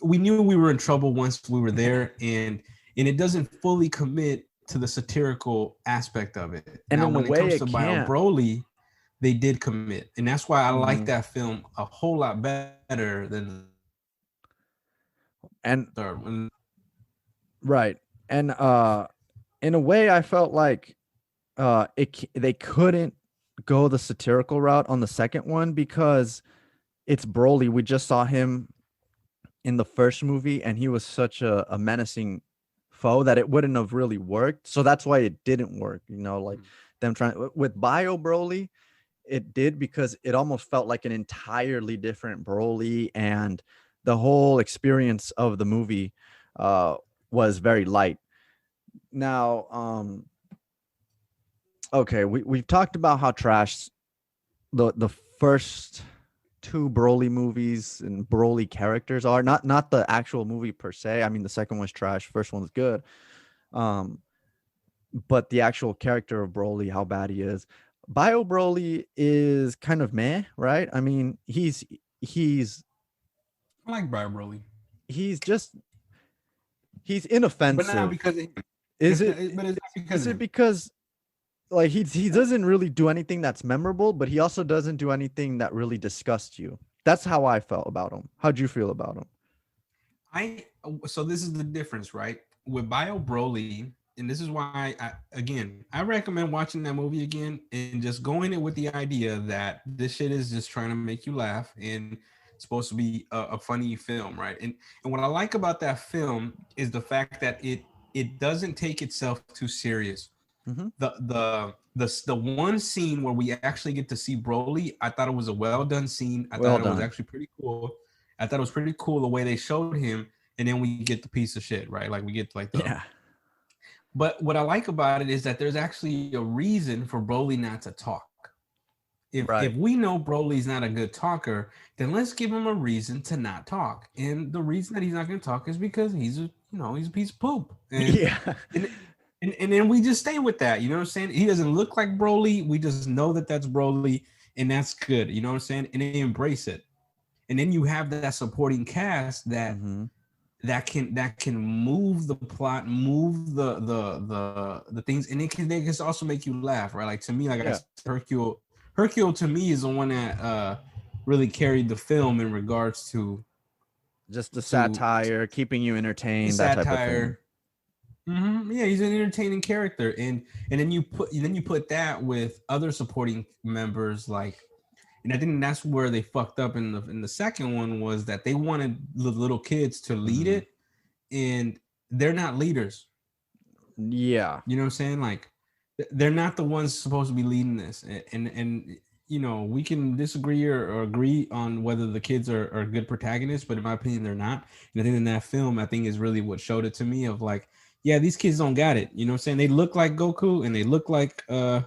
Speaker 2: we knew we were in trouble once we were there, and it doesn't fully commit to the satirical aspect of it.
Speaker 1: And
Speaker 2: Now,
Speaker 1: in a
Speaker 2: when it
Speaker 1: way,
Speaker 2: comes
Speaker 1: it
Speaker 2: to Bio
Speaker 1: can't.
Speaker 2: Broly, they did commit, and that's why I like
Speaker 1: Mhm.
Speaker 2: that film a whole lot better than
Speaker 1: And
Speaker 2: the third one.
Speaker 1: right. And in a way, I felt like they couldn't go the satirical route on the second one because it's Broly. We just saw him in the first movie, and he was such a menacing foe that it wouldn't have really worked. So that's why it didn't work. You know, like them trying with Bio Broly, it did because it almost felt like an entirely different Broly, and the whole experience of the movie uh, was very light. Now, okay, we've talked about how trash the first two Broly movies and Broly characters are. Not the actual movie per se. I mean, the second one's trash, first one's good. Um, but the actual character of Broly, how bad he is. Bio Broly is kind of meh, right? I mean, he's
Speaker 2: I like Bio Broly,
Speaker 1: he's just he's
Speaker 2: but not
Speaker 1: inoffensive.
Speaker 2: because of him.
Speaker 1: Is it
Speaker 2: But it's not because
Speaker 1: is
Speaker 2: of
Speaker 1: it
Speaker 2: him.
Speaker 1: because like he doesn't really do anything that's memorable, but he also doesn't do anything that really disgusts you. That's how I felt about him. How'd you feel about him?
Speaker 2: I so this is the difference, right? With Bio Broly, and this is why I recommend watching that movie again and just going it with the idea that this shit is just trying to make you laugh and it's supposed to be a funny film, right? And what I like about that film is the fact that it doesn't take itself too serious.
Speaker 1: Mm-hmm.
Speaker 2: The one scene where we actually get to see Broly, I thought it was a well done scene. I
Speaker 1: Well
Speaker 2: thought it was
Speaker 1: done.
Speaker 2: actually pretty cool. I thought it was pretty cool the way they showed him, and then we get the piece of shit, right? Like we get like the.
Speaker 1: Yeah.
Speaker 2: But what I like about it is that there's actually a reason for Broly not to talk. If
Speaker 1: Right.
Speaker 2: we know Broly's not a good talker, then let's give him a reason to not talk. And the reason that he's not going to talk is because he's a piece of poop.
Speaker 1: Yeah.
Speaker 2: And and then we just stay with that. You know what I'm saying? He doesn't look like Broly. We just know that that's Broly, and that's good. You know what I'm saying? And they embrace it. And then you have that supporting cast
Speaker 1: Mm-hmm.
Speaker 2: that can move the plot, move the things, and they can also make you laugh, right? Like to me, like I
Speaker 1: Yeah.
Speaker 2: said, Hercule to me is the one that really carried the film in regards
Speaker 1: Just the
Speaker 2: to
Speaker 1: satire, keeping you
Speaker 2: the
Speaker 1: entertained, that type of thing.
Speaker 2: satire. Yeah, he's an entertaining character, and then you put that with other supporting members like, and I think that's where they fucked up in the second one was that they wanted the little kids to lead
Speaker 1: Mm-hmm.
Speaker 2: it, and they're not leaders.
Speaker 1: Yeah.
Speaker 2: You know what I'm saying? Like they're not the ones supposed to be leading this, and you know we can disagree or agree on whether the kids are good protagonists, but in my opinion they're not. And I think in that film, I think is really what showed it to me of like, yeah, these kids don't got it. You know what I'm saying? They look like Goku and they look like I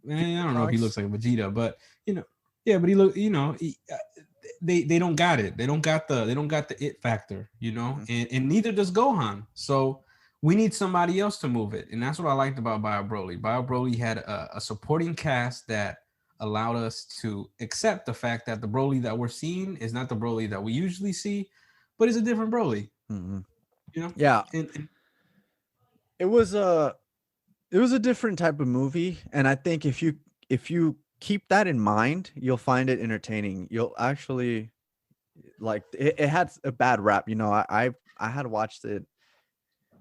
Speaker 2: don't know if he looks
Speaker 1: Trunks.
Speaker 2: like Vegeta, but you know, yeah, but he look, they don't got it. They don't got the it factor, you know,
Speaker 1: Mm-hmm.
Speaker 2: and neither does Gohan. So we need somebody else to move it, and that's what I liked about Bio Broly. Bio Broly had a supporting cast that allowed us to accept the fact that the Broly that we're seeing is not the Broly that we usually see, but it's a different Broly,
Speaker 1: Mm-hmm.
Speaker 2: you know.
Speaker 1: Yeah.
Speaker 2: And
Speaker 1: It was a different type of movie, and I think if you keep that in mind, you'll find it entertaining. You'll actually like it had a bad rap. You know, I had watched it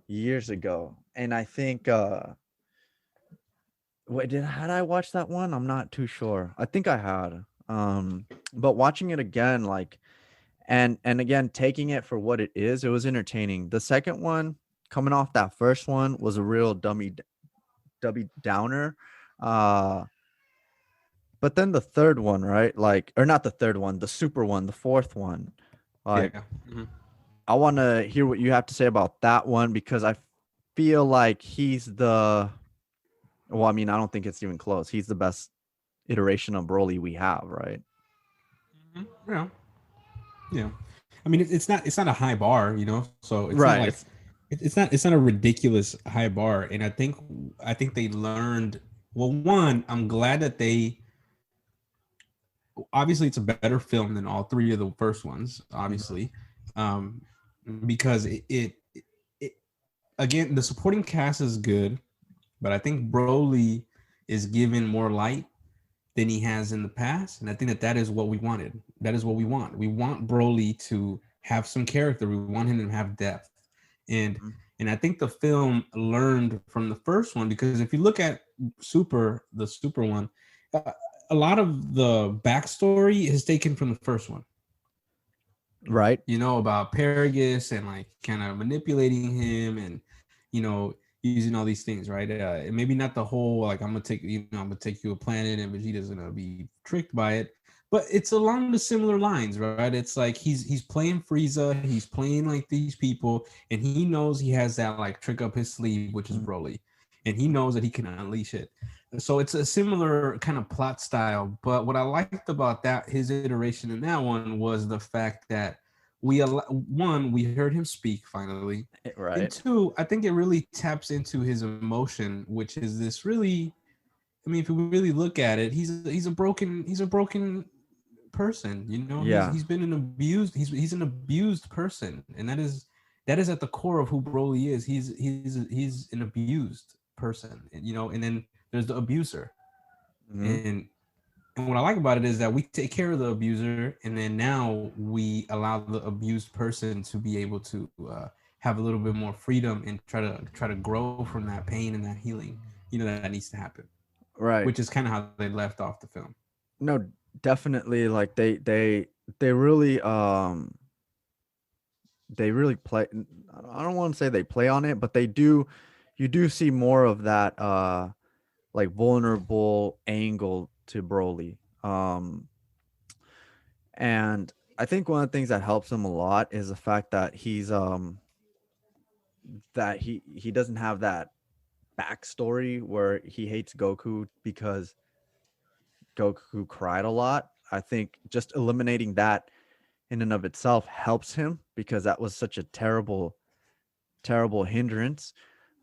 Speaker 1: years ago, and I think wait, had I watched that one? I'm not too sure. I think I had. But watching it again, like and again taking it for what it was entertaining. The second one, coming off that first one, was a real dummy downer. Uh, but then the third one, right? Like, or not the third one, the super one, the fourth one. Like,
Speaker 2: yeah, mhm.
Speaker 1: I want to hear what you have to say about that one because I feel like he's the. Well, I mean, I don't think it's even close. He's the best iteration of Broly we have, right?
Speaker 2: Yeah, yeah. I mean, it's not a high bar, you know. So it's not
Speaker 1: Right.
Speaker 2: like
Speaker 1: It's
Speaker 2: it's not a ridiculous high bar. And I think they learned. Well, one, I'm glad that they obviously it's a better film than all three of the first ones,
Speaker 1: Mhm.
Speaker 2: obviously, um, because it again the supporting cast is good, but I think Broly is given more light than he has in the past, and I think that that is what we wanted. That is what we want. We want Broly to have some character. We want him to have depth, and
Speaker 1: Mhm.
Speaker 2: and I think the film learned from the first one because if you look at the Super one, uh, a lot of the backstory is taken from the first one.
Speaker 1: Right.
Speaker 2: You know about Paragus and like kind of manipulating him and you know using all these things, right? And maybe not the whole like I'm gonna take you a planet and Vegeta's gonna be tricked by it, but it's along the similar lines, right? It's like he's playing Frieza, he's playing like these people, and he knows he has that like trick up his sleeve, which is
Speaker 1: Mhm.
Speaker 2: Broly, and he knows that he can unleash it. So it's a similar kind of plot style, but what I liked about that his iteration in that one was the fact that one we heard him speak finally, and
Speaker 1: Right.
Speaker 2: two I think it really taps into his emotion, which is this really, I mean if we really look at it, he's a broken person, you know.
Speaker 1: Yeah.
Speaker 2: He's been an abused he's an abused person, and that is at the core of who Broly is. He's an abused person, and, you know, and then there's the abuser,
Speaker 1: Mhm.
Speaker 2: and what I like about it is that we take care of the abuser, and then now we allow the abused person to be able to have a little bit more freedom and try to grow from that pain and that healing, you know, that needs to happen,
Speaker 1: Right.
Speaker 2: which is kind of how they left off the film.
Speaker 1: No, definitely. Like they really they really play. I don't want to say they play on it, but they do. You do see more of that like vulnerable angle to Broly. And I think one of the things that helps him a lot is the fact that he doesn't have that backstory where he hates Goku because Goku cried a lot. I think just eliminating that in and of itself helps him because that was such a terrible hindrance.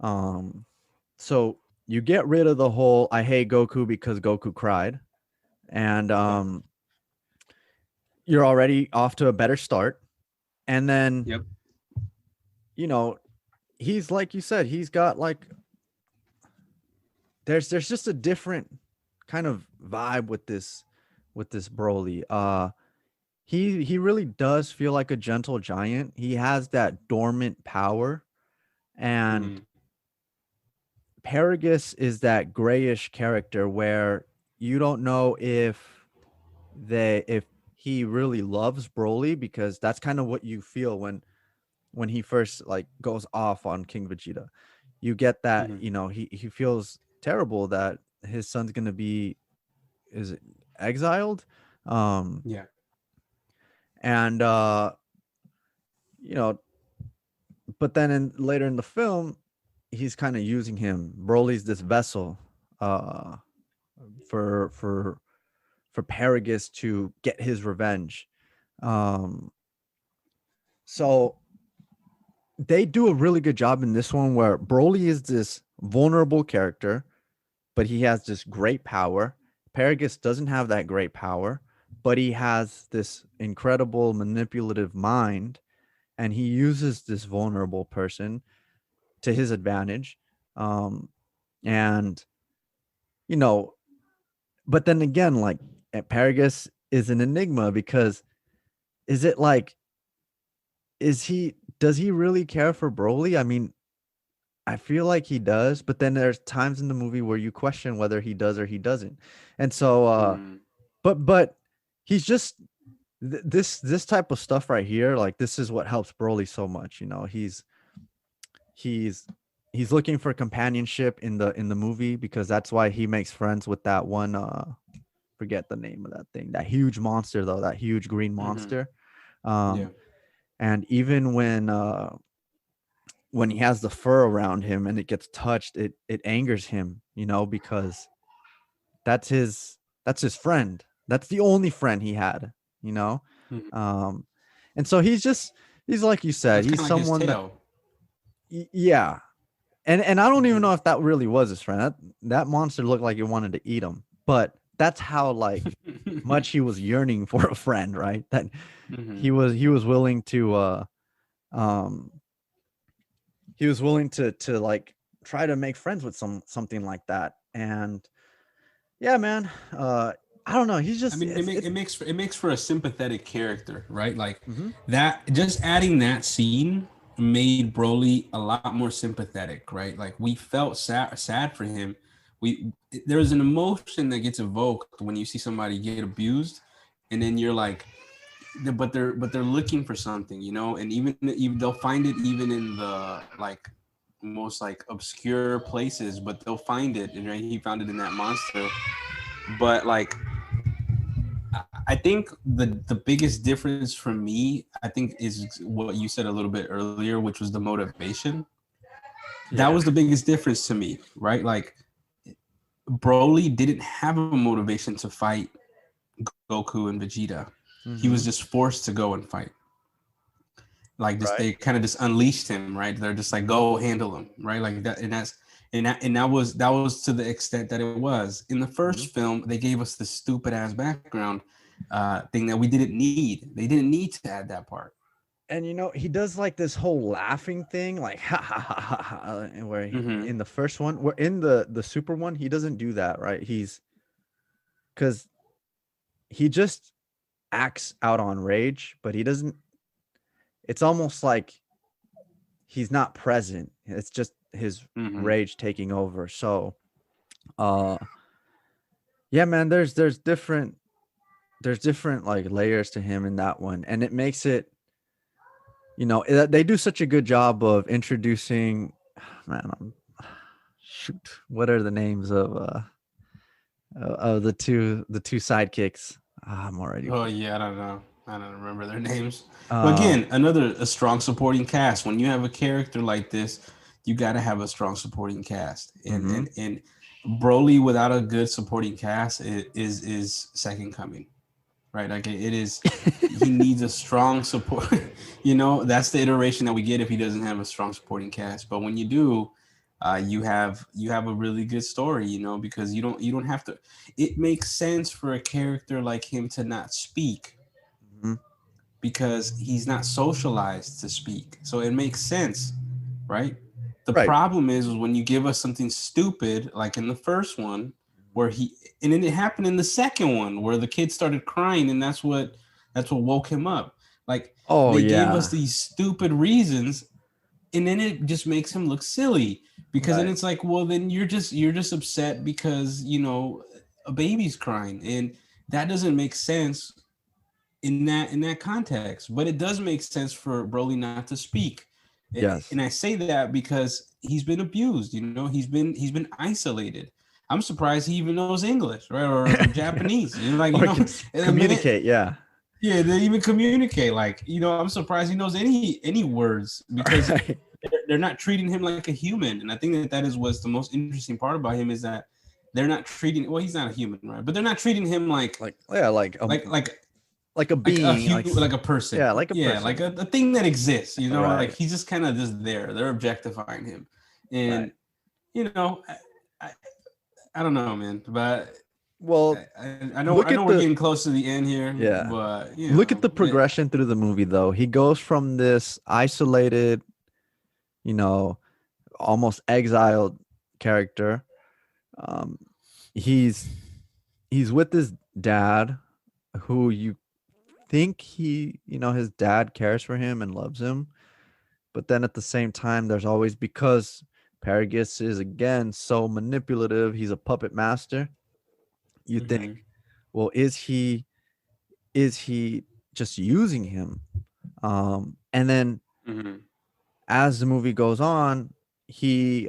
Speaker 1: Um, so you get rid of the whole "I hate Goku because Goku cried," and
Speaker 2: Yep.
Speaker 1: you're already off to a better start. And then
Speaker 2: Yep.
Speaker 1: you know he's like you said, he's got like there's just a different kind of vibe with this Broly. He really does feel like a gentle giant. He has that dormant power, and
Speaker 2: Mm-hmm.
Speaker 1: Paragus is that grayish character where you don't know if he really loves Broly because that's kind of what you feel when he first like goes off on King Vegeta. You get that,
Speaker 2: Mm-hmm.
Speaker 1: he feels terrible that his son's gonna be is it exiled. Um
Speaker 2: Yeah.
Speaker 1: and you know, but then later in the film, he's kind of using him. Broly's this vessel uh for for for Paragus to get his revenge. Um, so they do a really good job in this one where Broly is this vulnerable character, but he has this great power. Paragus doesn't have that great power, but he has this incredible manipulative mind, and he uses this vulnerable person to his advantage. Um, and you know, but then again, like Paragus is an enigma because is it like is he does he really care for Broly? I mean, I feel like he does, but then there's times in the movie where you question whether he does or he doesn't. And so
Speaker 2: Mm-hmm.
Speaker 1: but he's just this type of stuff right here, like this is what helps Broly so much, he's he's looking for companionship in the movie because that's why he makes friends with that one forget the name of that thing, that huge monster though, that huge green
Speaker 2: Mm-hmm.
Speaker 1: monster.
Speaker 2: Yeah.
Speaker 1: Um and even when he has the fur around him and it gets touched, it angers him, because that's his that's his friend. That's the only friend he had, you know.
Speaker 2: Mm-hmm.
Speaker 1: Um, And so he's like you said,
Speaker 2: That's
Speaker 1: he's
Speaker 2: kind of like his
Speaker 1: someone that
Speaker 2: tail.
Speaker 1: yeah. And I don't even
Speaker 2: Mhm.
Speaker 1: know if that really was his friend. That monster looked like it wanted to eat him. But that's how like much he was yearning for a friend, right? That
Speaker 2: Mhm.
Speaker 1: he was willing to um he was willing to like try to make friends with something like that. And yeah, man. I don't know. He's
Speaker 2: I
Speaker 1: just
Speaker 2: mean, it makes for a sympathetic character, right? Like
Speaker 1: mhm.
Speaker 2: that. Just adding that scene made Broly a lot more sympathetic, right? Like we felt sad for him. We there was an emotion that gets evoked when you see somebody get abused, and then you're like, but they're looking for something, you know, and even they'll find it even in the like most like obscure places, but they'll find it, and right, he found it in that monster. But like I think the biggest difference for me, I think, is what you said a little bit earlier, which was the motivation. That
Speaker 1: Yeah.
Speaker 2: was the biggest difference to me, right? Like Broly didn't have a motivation to fight Goku and Vegeta. He was
Speaker 1: Mhm.
Speaker 2: just forced to go and fight. Like just
Speaker 1: Right.
Speaker 2: they kind of just unleashed him, right? They're just like go handle him, right? Like that, and that was to the extent that it was in the
Speaker 1: Mhm.
Speaker 2: first film. They gave us the stupid ass background thing that we didn't need. They didn't need to add that part.
Speaker 1: And he does like this whole laughing thing, like ha ha ha ha, ha and where
Speaker 2: Mm-hmm.
Speaker 1: in the first one, where in the super one, he doesn't do that, right? He's because he just acts out on rage, but he doesn't. It's almost like he's not present. It's just his
Speaker 2: Mm-hmm.
Speaker 1: rage taking over. So, uh, yeah, man. There's different like layers to him in that one, and it makes it. They do such a good job of introducing. Man, shoot, what are the names of the two sidekicks? I'm already.
Speaker 2: Oh yeah, I don't know. I don't remember their names. But
Speaker 1: Um,
Speaker 2: again, another a strong supporting cast. When you have a character like this, you got to have a strong supporting cast. And
Speaker 1: mhm.
Speaker 2: and and Broly without a good supporting cast is second coming, right? Like it is. He needs a strong support. That's the iteration that we get if he doesn't have a strong supporting cast. But when you do, you have a really good story. Because you don't have to. It makes sense for a character like him to not speak
Speaker 1: Mhm.
Speaker 2: because he's not socialized to speak. So it makes sense, right? The
Speaker 1: Right.
Speaker 2: problem is when you give us something stupid, like in the first one, where and then it happened in the second one where the kid started crying, and that's what woke him up. Like
Speaker 1: Oh
Speaker 2: they gave us
Speaker 1: yeah.
Speaker 2: these stupid reasons, and then it just makes him look silly because then
Speaker 1: Right.
Speaker 2: it's like, well, then you're just upset because a baby's crying, and that doesn't make sense in that context. But it does make sense for Broly not to speak.
Speaker 1: Yes.
Speaker 2: And I say that because he's been abused. He's been isolated. I'm surprised he even knows English, right, or
Speaker 1: Yeah.
Speaker 2: Japanese. Like
Speaker 1: Or can
Speaker 2: in a minute,
Speaker 1: communicate. Yeah.
Speaker 2: yeah, they even communicate. Like I'm surprised he knows any words because
Speaker 1: Right.
Speaker 2: they're not treating him like a human. And I think that is what's the most interesting part about him is that they're not treating. Well, he's not a human, right? But they're not treating him like
Speaker 1: Like yeah,
Speaker 2: like like
Speaker 1: like a
Speaker 2: like a
Speaker 1: being,
Speaker 2: like a person,
Speaker 1: yeah, like a
Speaker 2: yeah, like
Speaker 1: person.
Speaker 2: a thing that exists, like
Speaker 1: Right.
Speaker 2: he's just kind of just there. They're objectifying him.
Speaker 1: Right.
Speaker 2: And you know I, I don't know, man, but
Speaker 1: Well,
Speaker 2: I know
Speaker 1: look
Speaker 2: I know
Speaker 1: at
Speaker 2: we're
Speaker 1: the
Speaker 2: getting close to the end here,
Speaker 1: yeah.
Speaker 2: but
Speaker 1: Look at the progression through the movie though. He goes from this isolated, you know, almost exiled character. Um he's he's with his dad who you think his dad cares for him and loves him. But then at the same time, there's always because Paragus is again so manipulative, he's a puppet master. You think,
Speaker 2: mm-hmm,
Speaker 1: well, is he just using him? And then
Speaker 2: mm-hmm,
Speaker 1: as the movie goes on, he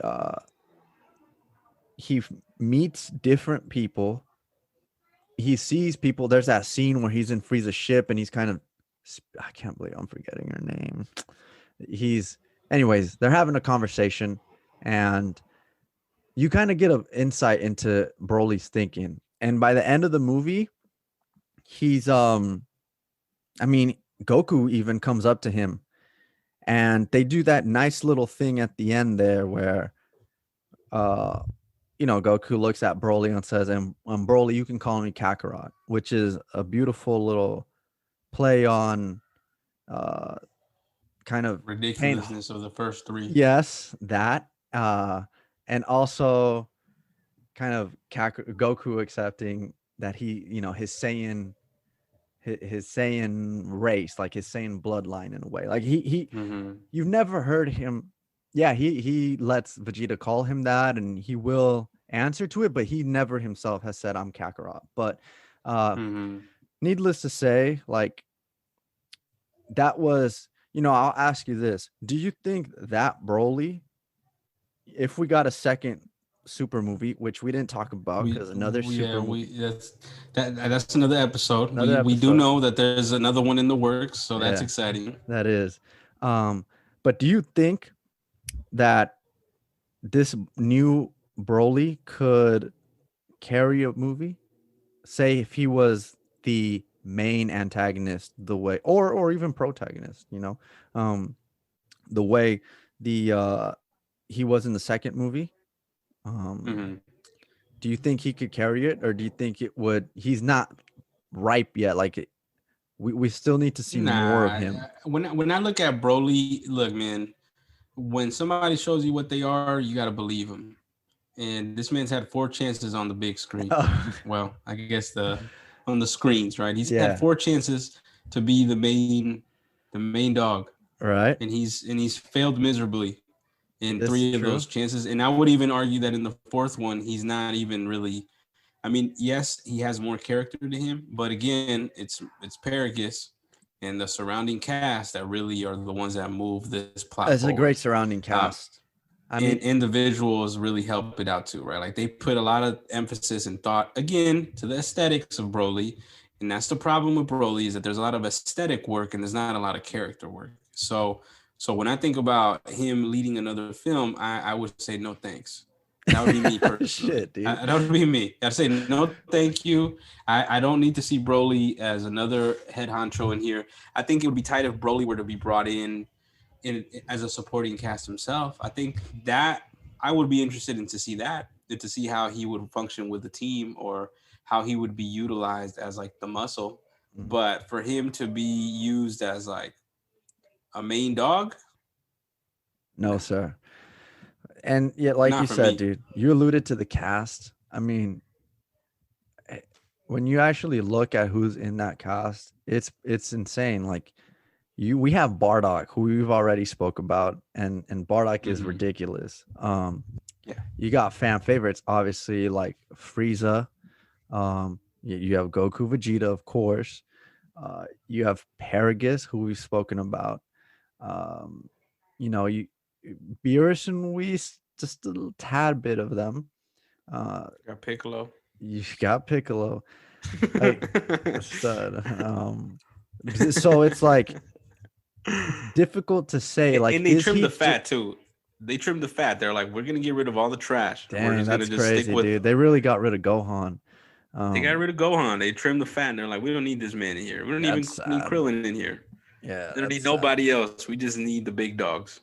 Speaker 1: meets different people. He sees people. There's that scene where he's in Frieza's ship and he's kind of I can't believe I'm forgetting her name. He's anyways, they're having a conversation and you kind of get an insight into Broly's thinking. And by the end of the movie, he's I mean, Goku even comes up to him, and they do that nice little thing at the end there where uh Goku looks at Broly and says, and Broly, you can call me Kakarot, which is a beautiful little play on uh kind of pain.
Speaker 2: Ridiculousness of the first three.
Speaker 1: Yes, that and also kind of Goku accepting that he, his Saiyan, his Saiyan race, like his Saiyan bloodline in a way. Like you've never heard him. Yeah, he lets Vegeta call him that, and he will answer to it, but he never himself has said I'm Kakarot. But needless to say, like that was, I'll ask you this: do you think that Broly, if we got a second super movie, which we didn't talk about because another super movie,
Speaker 2: that's another episode. We do know that there's another one in the works, so that's exciting.
Speaker 1: That is. But do you think that this new Broly could carry a movie? Say if he was the main antagonist, the way, or even protagonist, the way he was in the second movie. Do you think he could carry it, or do you think it would? He's not ripe yet. Like we still need to see more of him.
Speaker 2: When I look at Broly, look, man, when somebody shows you what they are, you got to believe them. And this man's had 4 chances on the big screen. Well, I guess on the screens, right? He's had 4 chances to be the main dog,
Speaker 1: right?
Speaker 2: And he's failed miserably in 3 of those chances. And I would even argue that in the 4th one, he's not even really. I mean, yes, he has more character to him, but again, it's Paragus and the surrounding cast that really are the ones that move this plot.
Speaker 1: It's a great surrounding cast.
Speaker 2: I mean, individuals really help it out too, right? Like they put a lot of emphasis and thought again to the aesthetics of Broly, and that's the problem with Broly is that there's a lot of aesthetic work and there's not a lot of character work. So when I think about him leading another film, I would say no thanks. That would be me personally.
Speaker 1: Shit, dude.
Speaker 2: That would be me. I'd say no, thank you. I don't need to see Broly as another head honcho in here. I think it would be tight if Broly were to be brought in as a supporting cast himself. I think that I would be interested in to see how he would function with the team or how he would be utilized as like the muscle. Mm-hmm. But for him to be used as like a main dog,
Speaker 1: no, sir. And yet, like you said, dude, you alluded to the cast. I mean, when you actually look at who's in that cast, it's insane. Like we have Bardock, who we've already spoke about, and Bardock is ridiculous. You got fan favorites, obviously, like Frieza. You have Goku, Vegeta, of course. You have Paragus, who we've spoken about. Beerus and Whis, just a little tad bit of them.
Speaker 2: Got Piccolo.
Speaker 1: You got Piccolo. Stud. So it's like difficult to say. Like,
Speaker 2: and they trimmed the fat too. They trimmed the fat. They're like, we're gonna get rid of all the trash.
Speaker 1: Damn, that's crazy, dude. They really got rid of Gohan.
Speaker 2: They got rid of Gohan. They trimmed the fat, and they're like, we don't need this man in here. We don't even need Krillin in here.
Speaker 1: Yeah,
Speaker 2: they don't need nobody else. We just need the big dogs.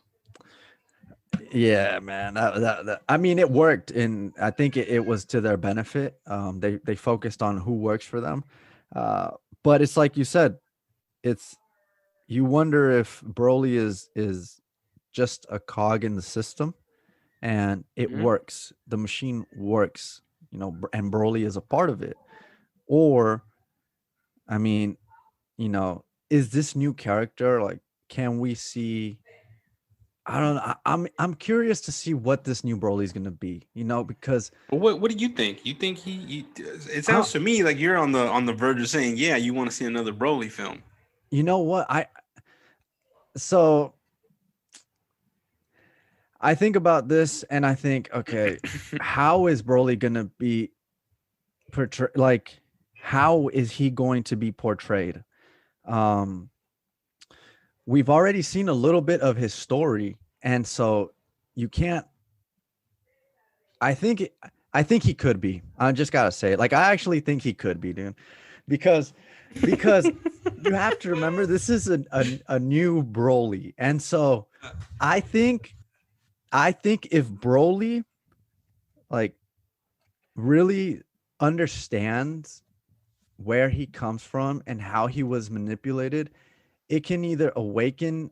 Speaker 1: Yeah, man. That I mean, it worked, and I think it was to their benefit. They focused on who works for them, but it's like you said, you wonder if Broly is just a cog in the system, and it works. The machine works, and Broly is a part of it. Or, I mean, is this new character, like, can we see? I don't know. I'm curious to see what this new Broly is gonna be, because.
Speaker 2: But what do you think? You think he? It sounds to me like you're on the verge of saying, yeah, you want to see another Broly film.
Speaker 1: You know what? I think about this and I think, okay, how is Broly gonna be portrayed? Like, how is he going to be portrayed? We've already seen a little bit of his story, and so you can't. I think he could be. I just gotta say it. Like, I actually think he could be, dude. because because you have to remember this is a new Broly, and so I think I think if Broly like really understands where he comes from and how he was manipulated, it can either awaken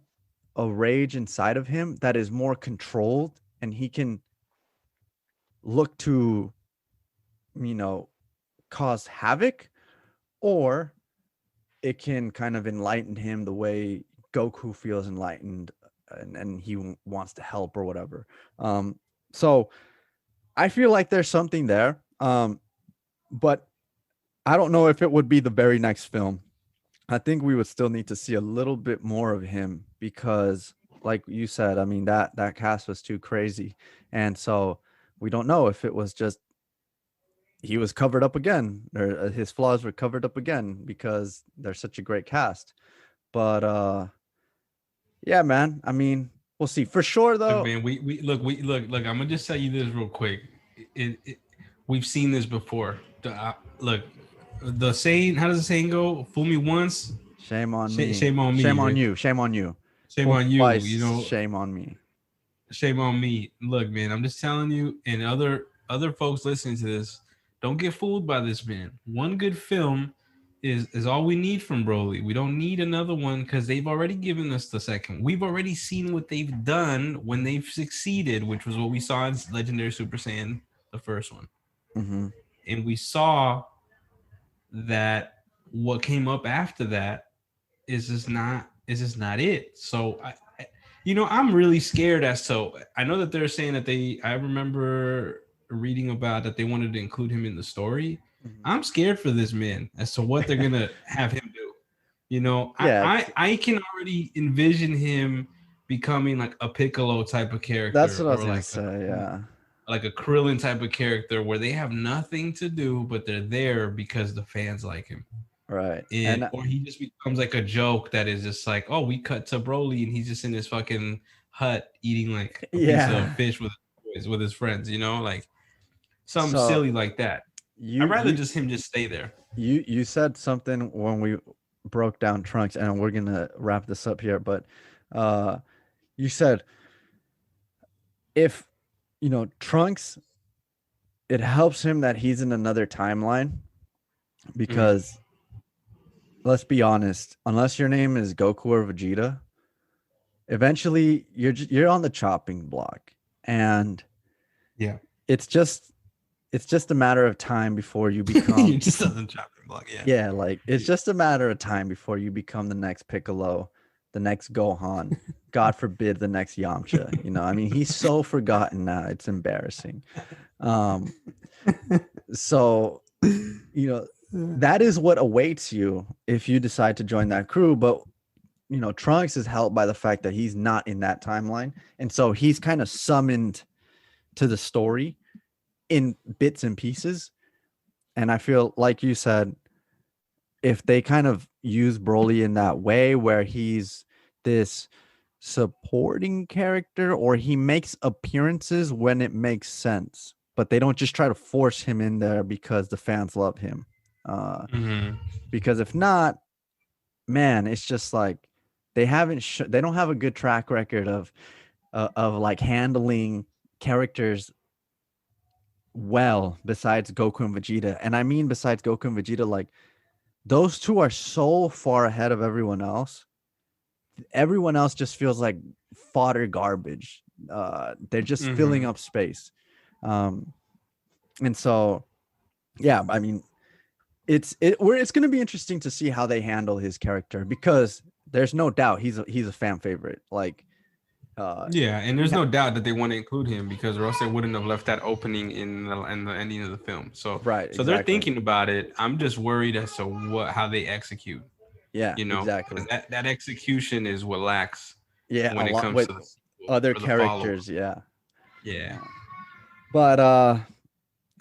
Speaker 1: a rage inside of him that is more controlled and he can look to, you know, cause havoc, or it can kind of enlighten him the way Goku feels enlightened, and he wants to help or whatever. So I feel like there's something there. But I don't know if it would be the very next film. I think we would still need to see a little bit more of him because, like you said, I mean that cast was too crazy, and so we don't know if it was just he was covered up again, or his flaws were covered up again because they're such a great cast. But yeah, man. I mean, we'll see for sure
Speaker 2: Look,
Speaker 1: though.
Speaker 2: man, we look. I'm gonna just tell you this real quick. We've seen this before. Look, the saying. How does the saying go? Fool me once,
Speaker 1: Shame on me.
Speaker 2: shame on me.
Speaker 1: Shame on
Speaker 2: Right?
Speaker 1: you. Shame on you.
Speaker 2: Shame
Speaker 1: Fool me
Speaker 2: on you. You
Speaker 1: twice.
Speaker 2: know,
Speaker 1: Shame on me.
Speaker 2: shame on me. Look, man, I'm just telling you, and other folks listening to this, don't get fooled by this man. One good film is all we need from Broly. We don't need another one because they've already given us the second. We've already seen what they've done when they've succeeded, which was what we saw in Legendary Super Saiyan, the first one.
Speaker 1: Mm-hmm.
Speaker 2: And we saw that what came up after that is just not it. So I'm really scared as to. I know that they're saying that I remember reading about that they wanted to include him in the story.
Speaker 1: Mm-hmm.
Speaker 2: I'm scared for this man as to what they're gonna have him do.
Speaker 1: Yeah,
Speaker 2: I can already envision him becoming like a Piccolo type of
Speaker 1: that's
Speaker 2: character,
Speaker 1: what I was
Speaker 2: or
Speaker 1: gonna
Speaker 2: like
Speaker 1: say. Yeah.
Speaker 2: a Krillin type of character where they have nothing to do, but they're there because the fans like him.
Speaker 1: Right.
Speaker 2: And
Speaker 1: And
Speaker 2: or he just becomes like a joke that is just like, oh, we cut to Broly and he's just in his fucking hut eating like a piece of
Speaker 1: yeah.
Speaker 2: fish with his friends, like something
Speaker 1: So
Speaker 2: silly like that. I'd
Speaker 1: you
Speaker 2: rather
Speaker 1: you
Speaker 2: just him just stay there.
Speaker 1: you said something when we broke down Trunks, and we're gonna wrap this up here, but uh you said if Trunks, it helps him that he's in another timeline
Speaker 2: Mhm.
Speaker 1: because let's be honest, unless your name is Goku or Vegeta, eventually you're on the chopping block, and
Speaker 2: Yeah.
Speaker 1: it's just a matter of time before you become
Speaker 2: You're just on the chopping block. Yeah.
Speaker 1: yeah, like it's just a matter of time before you become the next Piccolo, the next Gohan, God forbid the next Yamcha. I mean, he's so forgotten now, it's embarrassing. Um, so that is what awaits you if you decide to join that crew. But Trunks is helped by the fact that he's not in that timeline, and so he's kind of summoned to the story in bits and pieces. And I feel like you said, if they kind of use Broly in that way where he's this supporting character, or he makes appearances when it makes sense, but they don't just try to force him in there because the fans love him.
Speaker 2: Mm-hmm.
Speaker 1: Because if not, man, it's just like they don't have a good track record of like handling characters well, besides Goku and Vegeta. And I mean besides Goku and Vegeta, like those two are so far ahead of everyone else. Everyone else just feels like fodder garbage. They're just filling
Speaker 2: Mm-hmm.
Speaker 1: up space. And so yeah, I mean it's going to be interesting to see how they handle his character, because there's no doubt he's a fan favorite. Like
Speaker 2: Yeah, and there's
Speaker 1: yeah,
Speaker 2: no doubt that they want to include him because or else they wouldn't have left that opening in the ending of the film. So
Speaker 1: right,
Speaker 2: so they're
Speaker 1: exactly.
Speaker 2: thinking about it. I'm just worried as to how they execute.
Speaker 1: Yeah,
Speaker 2: Because
Speaker 1: exactly.
Speaker 2: that execution is what lacks
Speaker 1: Yeah, a
Speaker 2: when it
Speaker 1: lot
Speaker 2: comes
Speaker 1: with
Speaker 2: to the sequel
Speaker 1: other
Speaker 2: or the follow up.
Speaker 1: characters, yeah.
Speaker 2: Yeah.
Speaker 1: But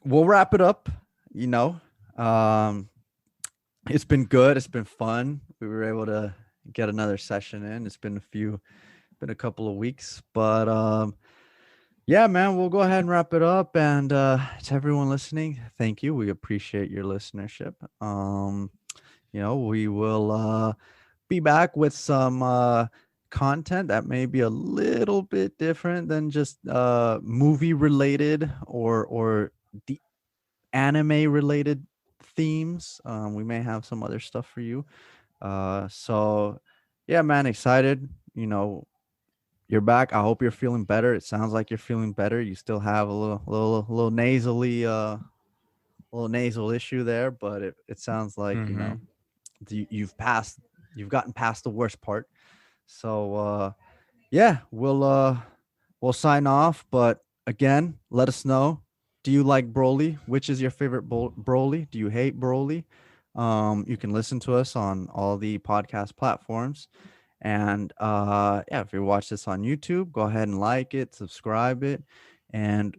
Speaker 1: we'll wrap it up, you know. Um it's been good, it's been fun. We were able to get another session in. It's been a couple of weeks, but yeah, man, we'll go ahead and wrap it up. And to everyone listening, thank you. We appreciate your listenership. We will be back with some content that may be a little bit different than just movie related or the anime related themes. We may have some other stuff for you. So yeah, man, excited. You're back. I hope you're feeling better. It sounds like you're feeling better. You still have a little nasally little nasal issue there, but it sounds like
Speaker 2: Mm-hmm.
Speaker 1: you've gotten past the worst part. So yeah, we'll sign off. But again, let us know. Do you like Broly? Which is your favorite Broly? Do you hate Broly? You can listen to us on all the podcast platforms. And yeah, if you watch this on YouTube, go ahead and like it, subscribe it, and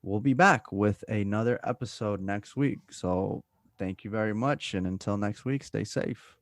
Speaker 1: we'll be back with another episode next week. So thank you very much. And until next week, stay safe.